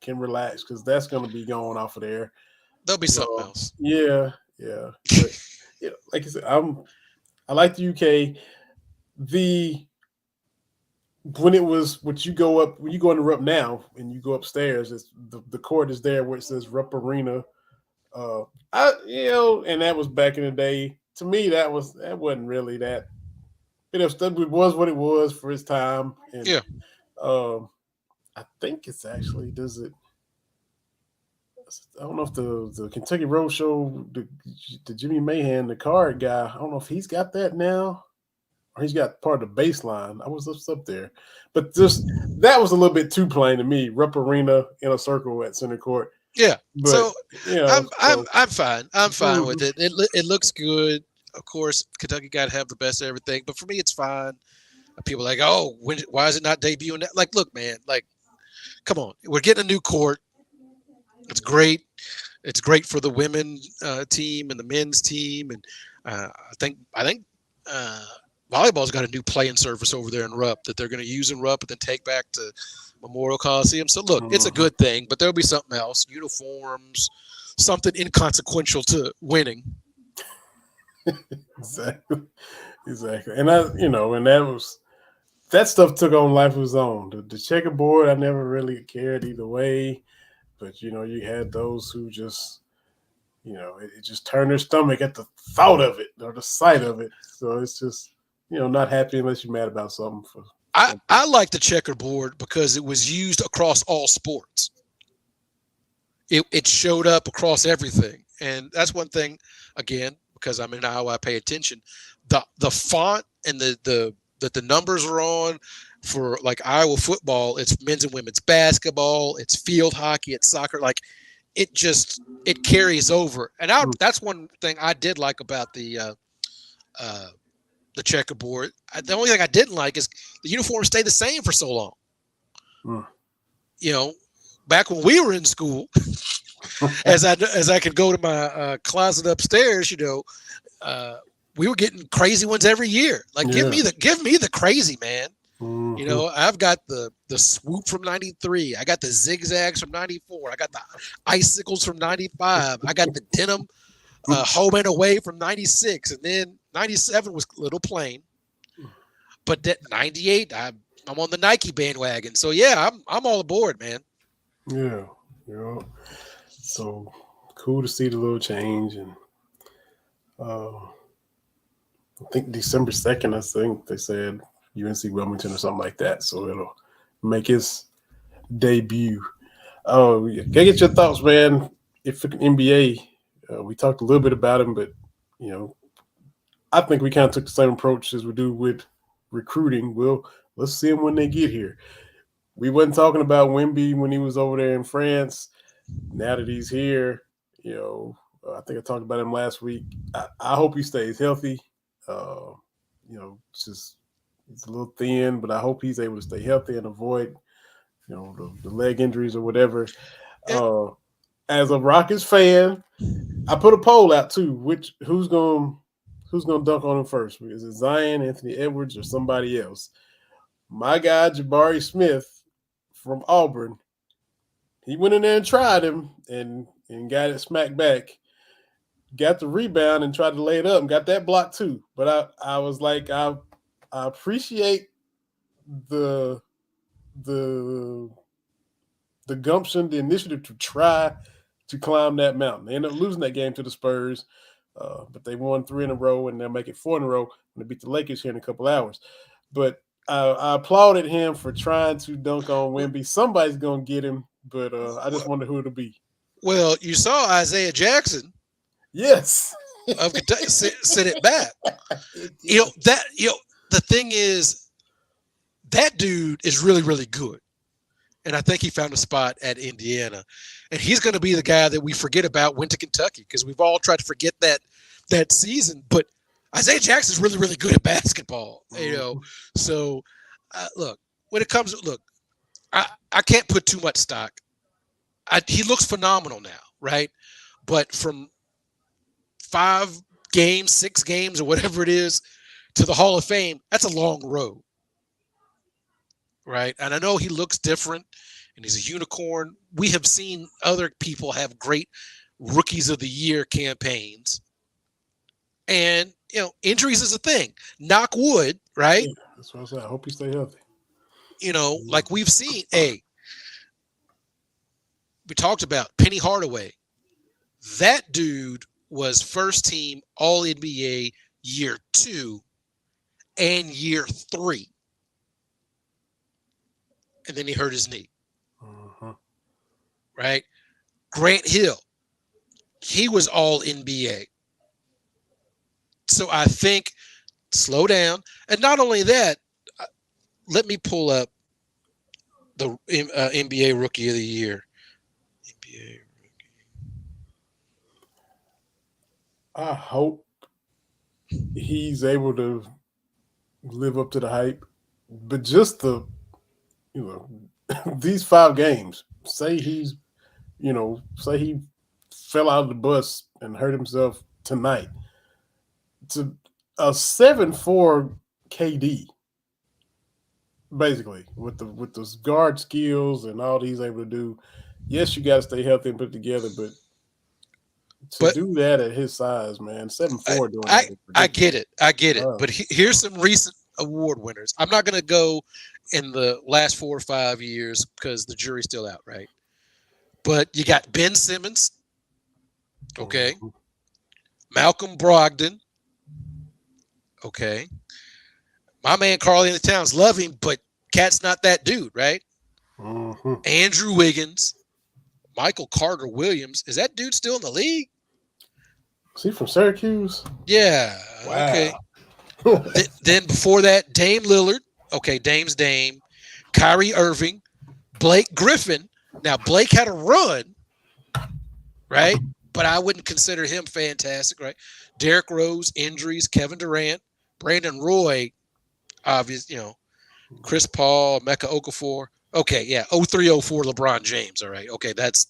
can relax because that's going to be going off of there. There'll be something else. Yeah. But, like I said, I like the UK. When you go into Rupp now and you go upstairs, it's the court is there where it says Rupp Arena. And that was back in the day. To me, that wasn't really that. It was what it was for its time. And, yeah. I think it's actually I don't know if the Kentucky Road Show, the Jimmy Mahan, the card guy, I don't know if he's got that now. Or he's got part of the baseline. I was up there. But that was a little bit too plain to me. Rupp Arena in a circle at center court. Yeah. But, so I'm fine. I'm fine with it. It looks good. Of course, Kentucky got to have the best of everything. But for me, it's fine. People are like, oh, why is it not debuting? Like, look, man, like, come on. We're getting a new court. It's great. It's great for the women team and the men's team. And I think volleyball's got a new playing surface over there in Rupp that they're going to use in Rupp and then take back to Memorial Coliseum. So look, it's a good thing, but there'll be something else, uniforms, something inconsequential to winning. Exactly. And that stuff took on life of its own. The checkerboard, I never really cared either way, but you had those who just, it just turned their stomach at the thought of it or the sight of it. So it's just, not happy unless you're mad about something. I like the checkerboard because it was used across all sports. It showed up across everything, and that's one thing. Again, because I'm in Iowa, I pay attention. The font and the numbers are on for like Iowa football. It's men's and women's basketball. It's field hockey. It's soccer. Like it carries over, and that's one thing I did like about the checkerboard. The only thing I didn't like is the uniforms stayed the same for so long. You know, back when we were in school, as I could go to my closet upstairs, we were getting crazy ones every year. Like give me the crazy, man. You know, I've got the swoop from 93. I got the zigzags from 94. I got the icicles from 95. I got the denim home and away from 96. And then 97 was a little plain. But that 98, I'm on the Nike bandwagon. So yeah, I'm all aboard, man. Yeah. So cool to see the little change. And I think December 2nd, I think they said UNC Wilmington or something like that. So it'll make his debut. Oh, yeah. Gotta get your thoughts, man. If NBA, we talked a little bit about him, but I think we kind of took the same approach as we do with recruiting. Well, let's see him when they get here. We wasn't talking about Wemby when he was over there in France. Now that he's here, I think I talked about him last week. I hope he stays healthy. He's a little thin, but I hope he's able to stay healthy and avoid, the leg injuries or whatever. As a Rockets fan, I put a poll out too. Who's gonna dunk on him first? Is it Zion, Anthony Edwards, or somebody else? My guy Jabari Smith from Auburn, he went in there and tried him and got it smacked back. Got the rebound and tried to lay it up and got that block too. But I was like, I appreciate the gumption, the initiative to try to climb that mountain. They ended up losing that game to the Spurs, but they won 3 in a row and they'll make it 4 in a row when they beat the Lakers here in a couple hours. But I applauded him for trying to dunk on Wemby. Somebody's gonna get him, but I just wonder who it'll be. Well, you saw Isaiah Jackson. Yes. Of Kentucky sent it back. The thing is, that dude is really, really good. And I think he found a spot at Indiana. And he's going to be the guy that we forget about went to Kentucky because we've all tried to forget that season. But Isaiah Jackson is really, really good at basketball. So look, when it comes to I can't put too much stock. He looks phenomenal now, right? But from 5 games, 6 games, or whatever it is, to the Hall of Fame, that's a long road, right? And I know he looks different, and he's a unicorn. We have seen other people have great Rookies of the Year campaigns, and injuries is a thing. Knock wood, right? Yeah, that's what I said. I hope you stay healthy. Like we've seen. We talked about Penny Hardaway. That dude was first team All-NBA year 2 and year 3. And then he hurt his knee. Right? Grant Hill, he was All-NBA. So I think slow down. And not only that, let me pull up the NBA Rookie of the Year. NBA. I hope he's able to live up to the hype, but just these 5 games, say he fell out of the bus and hurt himself tonight, to a 7-4 KD, basically with those guard skills and all he's able to do. Yes, you got to stay healthy and put it together, but do that at his size, man, 7-4 doing that. I get it. But here's some recent award winners. I'm not going to go in the last 4 or 5 years because the jury's still out, right? But you got Ben Simmons, okay? Malcolm Brogdon, okay? My man Karl-Anthony Towns, love him, but Cat's not that dude, right? Mm-hmm. Andrew Wiggins, Michael Carter Williams. Is that dude still in the league? Is he from Syracuse? Yeah. Okay. Wow. Then before that, Dame Lillard. Okay, Dame's Dame. Kyrie Irving. Blake Griffin. Now, Blake had a run, right? But I wouldn't consider him fantastic, right? Derrick Rose, injuries, Kevin Durant, Brandon Roy, obvious, Chris Paul, Mecca Okafor. Okay, yeah, 0304 LeBron James, all right. Okay, that's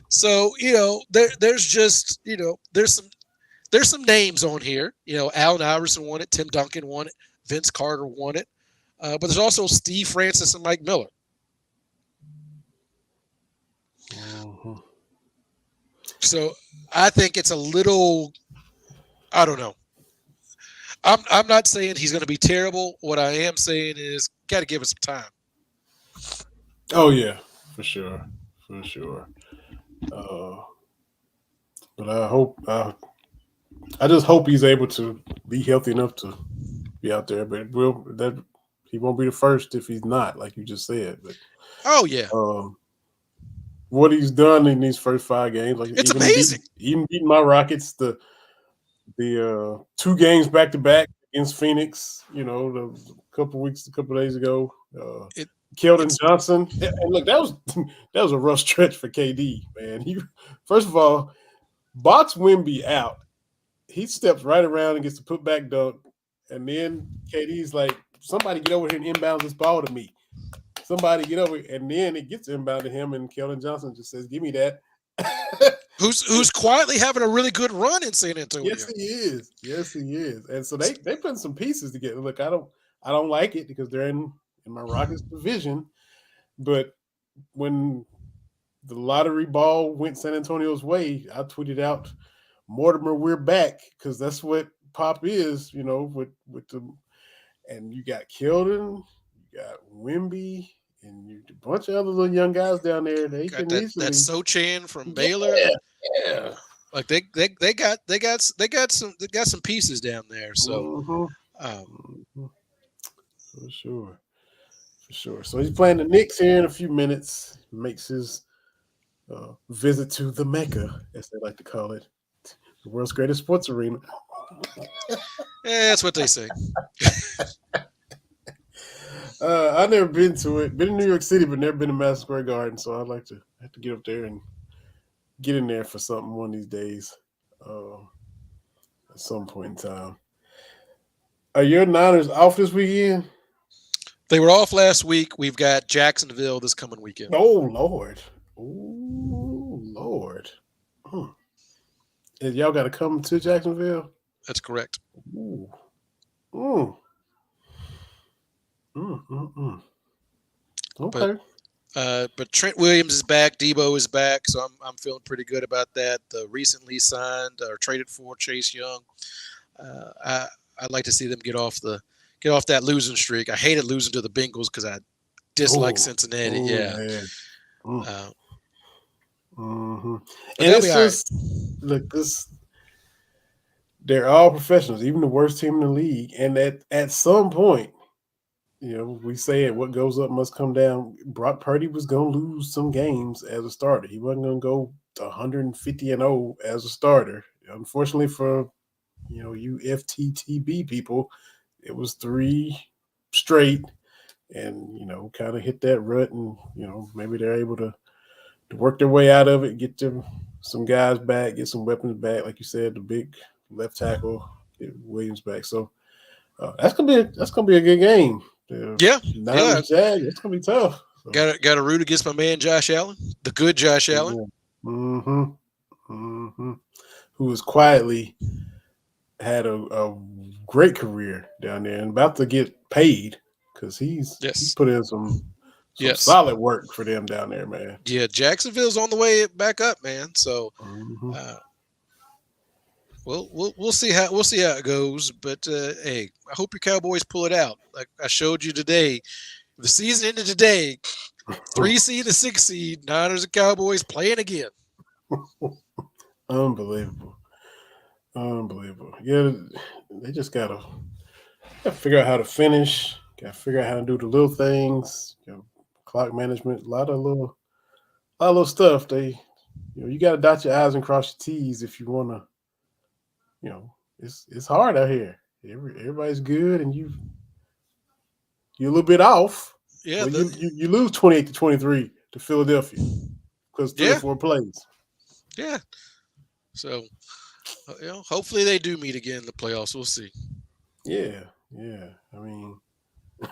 so, there's just, there's some names on here. Allen Iverson won it, Tim Duncan won it, Vince Carter won it. But there's also Steve Francis and Mike Miller. Mm-hmm. So I think it's a little, I don't know. I'm not saying he's going to be terrible. What I am saying is got to give it some time. Oh yeah, for sure. But I just hope he's able to be healthy enough to be out there. But he won't be the first if he's not, like you just said. But oh yeah, what he's done in these first 5 games, like it's amazing. Even beating my Rockets, the 2 games back to back against Phoenix, a couple days ago. Keldon Johnson, and look, that was a rough stretch for KD, man. First of all, box Wemby out, he steps right around and gets the putback dunk, and then KD's like, "Somebody get over here and inbound this ball to me. Somebody get over," and then it gets inbound to him, and Keldon Johnson just says, "Give me that." Who's quietly having a really good run in San Antonio? Yes, he is. And so they putting some pieces together. Look, I don't like it because they're in my Rockets division, but when the lottery ball went San Antonio's way, I tweeted out, "Mortimer, we're back," because that's what Pop is, with the, and you got Keldon, you got Wemby, and a bunch of other little young guys down there. They got can that, easily. That Sochan from Baylor. Yeah. Like they got some pieces down there. So for sure. So he's playing the Knicks here in a few minutes. Makes his visit to the Mecca, as they like to call it, the world's greatest sports arena. That's what they say. I've never been to it. Been in New York City, but never been to Madison Square Garden. So I'd like to have to get up there and get in there for something one of these days, at some point in time. Are your Niners off this weekend? They were off last week. We've got Jacksonville this coming weekend. Oh, Lord. Oh, Lord. And y'all got to come to Jacksonville? That's correct. Ooh. Okay. But Trent Williams is back. Debo is back, so I'm feeling pretty good about that. The recently signed or traded for Chase Young. I'd like to see them get off that losing streak. I hated losing to the Bengals because I dislike Cincinnati. And it's just look, they're all professionals, even the worst team in the league. And at some point, we say it, what goes up must come down. Brock Purdy was going to lose some games as a starter. He wasn't going to go to 150-0 as a starter. Unfortunately for, you FTTB people, it was 3 straight and, kind of hit that rut and, maybe they're able to work their way out of it, get some guys back, get some weapons back. Like you said, the big left tackle, get Williams back. So that's gonna be a good game. Niners, Jags, it's gonna be tough. So. Got to root against my man Josh Allen, the good Josh Allen. Who has quietly had a great career down there and about to get paid because he's put in some solid work for them down there, man. Yeah, Jacksonville's on the way back up, man. So we'll see how it goes. But hey, I hope your Cowboys pull it out. Like I showed you today, the season ended today. 3 seed to 6 seed, Niners and Cowboys playing again. Unbelievable. Yeah, they just gotta Got to figure out how to finish. Got to figure out how to do the little things. Clock management. A lot of little stuff. You got to dot your I's and cross your T's if you want to. It's hard out here. Everybody's good, and you're a little bit off. Yeah, Well, you lose 28-23 to Philadelphia because 3 or 4 plays. Yeah. So, hopefully they do meet again in the playoffs. We'll see. Yeah. I mean, I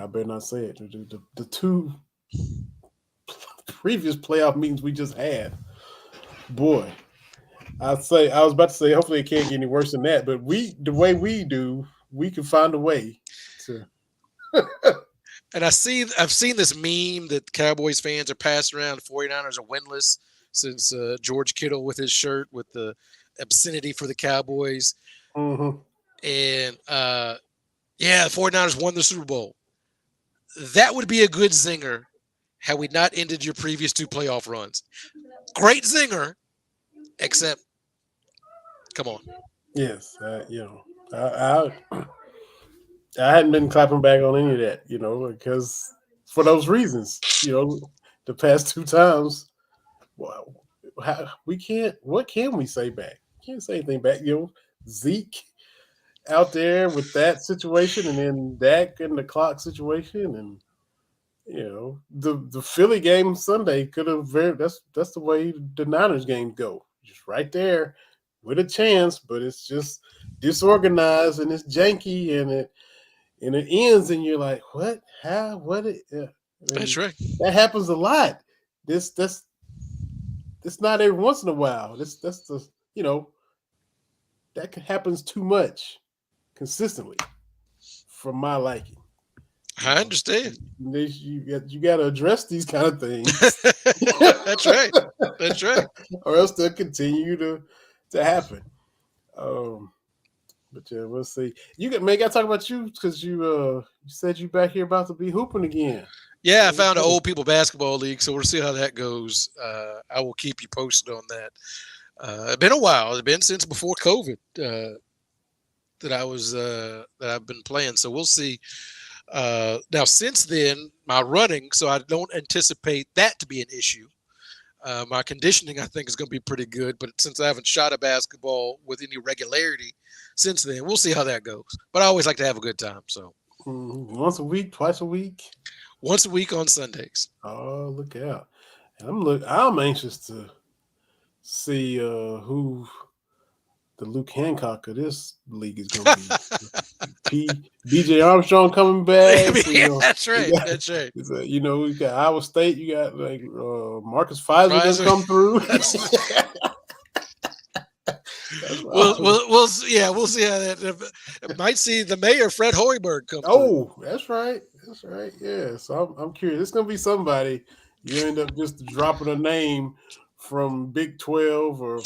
better not say it. The 2 previous playoff meetings we just had, boy. I was about to say, hopefully it can't get any worse than that. But the way we do, we can find a way to. And I've seen this meme that Cowboys fans are passing around. The 49ers are winless since George Kittle with his shirt with the obscenity for the Cowboys. Mm-hmm. And the 49ers won the Super Bowl. That would be a good zinger had we not ended your previous 2 playoff runs. Great zinger, except, come on. Yes, I hadn't been clapping back on any of that, because for those reasons, the past 2 times, well, we can't. What can we say back? Can't say anything back. Zeke out there with that situation, and then Dak in the clock situation, and the Philly game Sunday could have that's the way the Niners games go, just right there with a chance, but it's just disorganized and it's janky and it ends and you're like, what? How? What? That's right. That happens a lot. That's not every once in a while. That's the that happens too much consistently for my liking. I understand. You got to address these kind of things. That's right. That's right. Or else they'll continue to happen. But yeah, we'll see. You got to talk about you because you said you back here about to be hooping again. Yeah, I found an old people basketball league, so we'll see how that goes. I will keep you posted on that. It's been a while. It's been since before COVID that I've been playing. So we'll see. Now, since then, my running, so I don't anticipate that to be an issue. My conditioning, I think, is going to be pretty good. But since I haven't shot a basketball with any regularity since then, we'll see how that goes. But I always like to have a good time. So once a week, twice a week, once a week on Sundays. Oh, look out! And I'm anxious to see who the Luke Hancock of this league is going to be. BJ Armstrong coming back. That's right. That's right. You got Iowa State. You got Marcus Pfizer come through. We'll see how that. Might see the mayor Fred Hoiberg come. Oh, that's right. That's right. Yeah. So I'm curious. It's going to be somebody. You end up just dropping a name from Big 12 or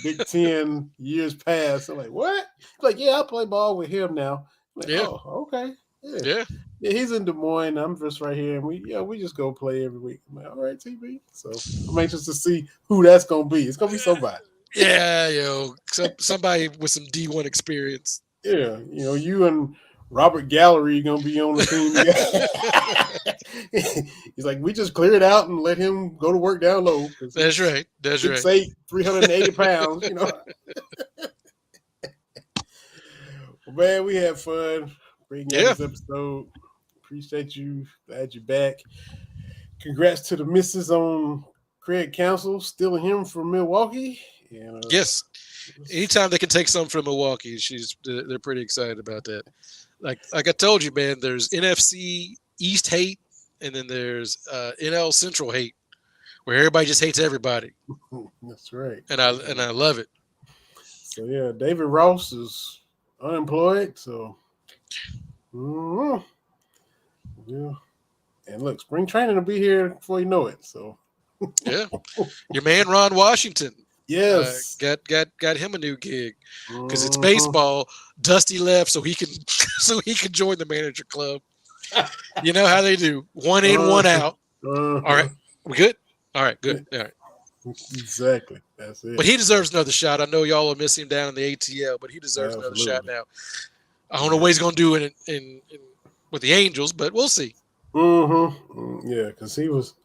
Big 10 years past. I'm like, what? Like, yeah, I play ball with him now. Like, yeah. Oh, okay. Yeah. He's in Des Moines. I'm just right here, and we just go play every week. I'm like, all right, TB. So I'm anxious to see who that's gonna be. It's gonna be somebody. Yeah, somebody with some D1 experience. Yeah, you and Robert Gallery gonna be on the team. He's like, we just clear it out and let him go to work down low. That's right. That's 6'8", right. 380 pounds. Well, man, we had fun bringing this episode. Appreciate you. Glad you're back. Congrats to the missus on Craig Counsell stealing him from Milwaukee. And, yes. Anytime they can take something from Milwaukee, they're pretty excited about that. Like I told you, man, there's NFC East hate, and then there's NL Central hate, where everybody just hates everybody. That's right. And I love it. So yeah, David Ross is unemployed. So yeah. And look, spring training will be here before you know it. So yeah, your man Ron Washington. Yes, got him a new gig because it's baseball. Dusty left so he can join the manager club. You know how they do: 1 in, 1 out. All right, we good. All right, good. All right. Exactly. That's it. But he deserves another shot. I know y'all will miss him down in the ATL, but he deserves another shot now. I don't know what he's going to do in with the Angels, but we'll see. Yeah, because he was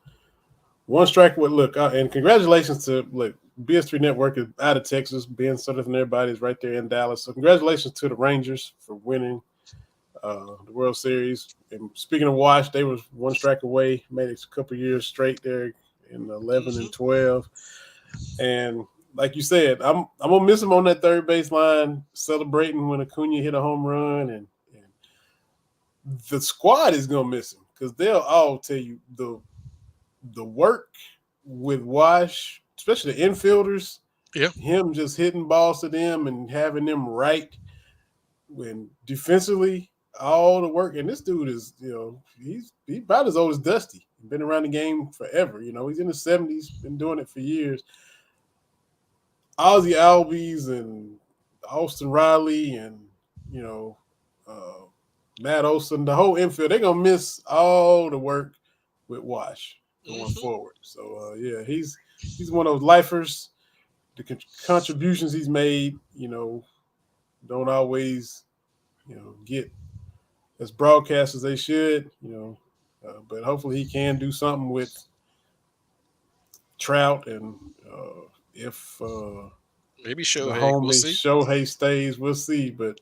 one strike with look. And congratulations to BS3 Network is out of Texas. Ben Sutter and everybody is right there in Dallas. So congratulations to the Rangers for winning the World Series. And speaking of Wash, they was one strike away. Made it a couple years straight there in 11 and 12. And like you said, I'm gonna miss him on that third base line, celebrating when Acuna hit a home run, and the squad is gonna miss him because they'll all tell you the work with Wash, especially the infielders. Yeah, him just hitting balls to them and having them right when defensively, all the work. And this dude is, he's about as old as Dusty. Been around the game forever. He's in the 70s, been doing it for years. Ozzie Albies and Austin Riley and, Matt Olson, the whole infield, they're going to miss all the work with Wash going forward. So, he's one of those lifers. The contributions he's made, don't always, get as broadcast as they should, but hopefully he can do something with Trout and if maybe Shohei. We'll see. Shohei stays, we'll see. But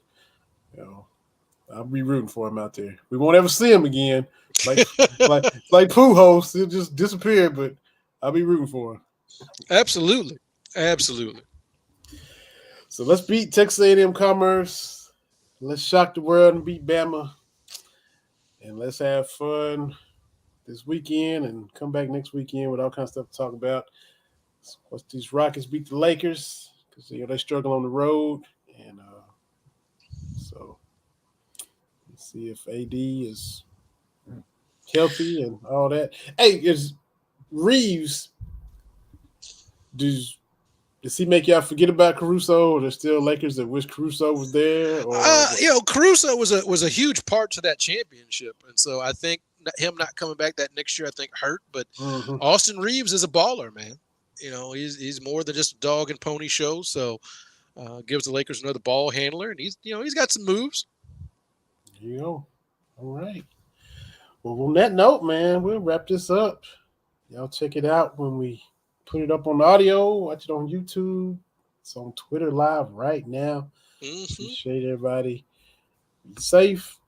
I'll be rooting for him out there. We won't ever see him again, like Pujols. He'll just disappear. But I'll be rooting for him. Absolutely. So let's beat Texas A&M Commerce. Let's shock the world and beat Bama, and let's have fun this weekend and come back next weekend with all kinds of stuff to talk about. Once these Rockets beat the Lakers, because they struggle on the road, and so let's see if AD is healthy and all that. Hey, is Reeves? Does he make y'all forget about Caruso, or there's still Lakers that wish Caruso was there? Or Caruso was a huge part to that championship, and so I think him not coming back that next year, I think hurt. But Austin Reeves is a baller, man. He's more than just a dog and pony show. So gives the Lakers another ball handler, and he's got some moves. There you go. All right. Well, on that note, man, we'll wrap this up. Y'all check it out when we put it up on audio. Watch it on YouTube. It's on Twitter Live right now. Appreciate everybody. Be safe.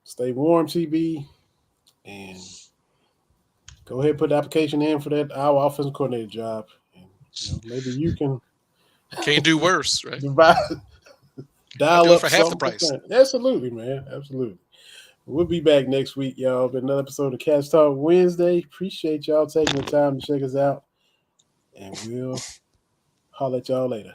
Stay warm, TB. And go ahead and put the application in for that our offensive coordinator job. And maybe you can't do worse, right? Dial up for half the price. Absolutely, man. Absolutely. We'll be back next week, y'all. Been another episode of Cats Talk Wednesday. Appreciate y'all taking the time to check us out. And we'll holler at y'all later.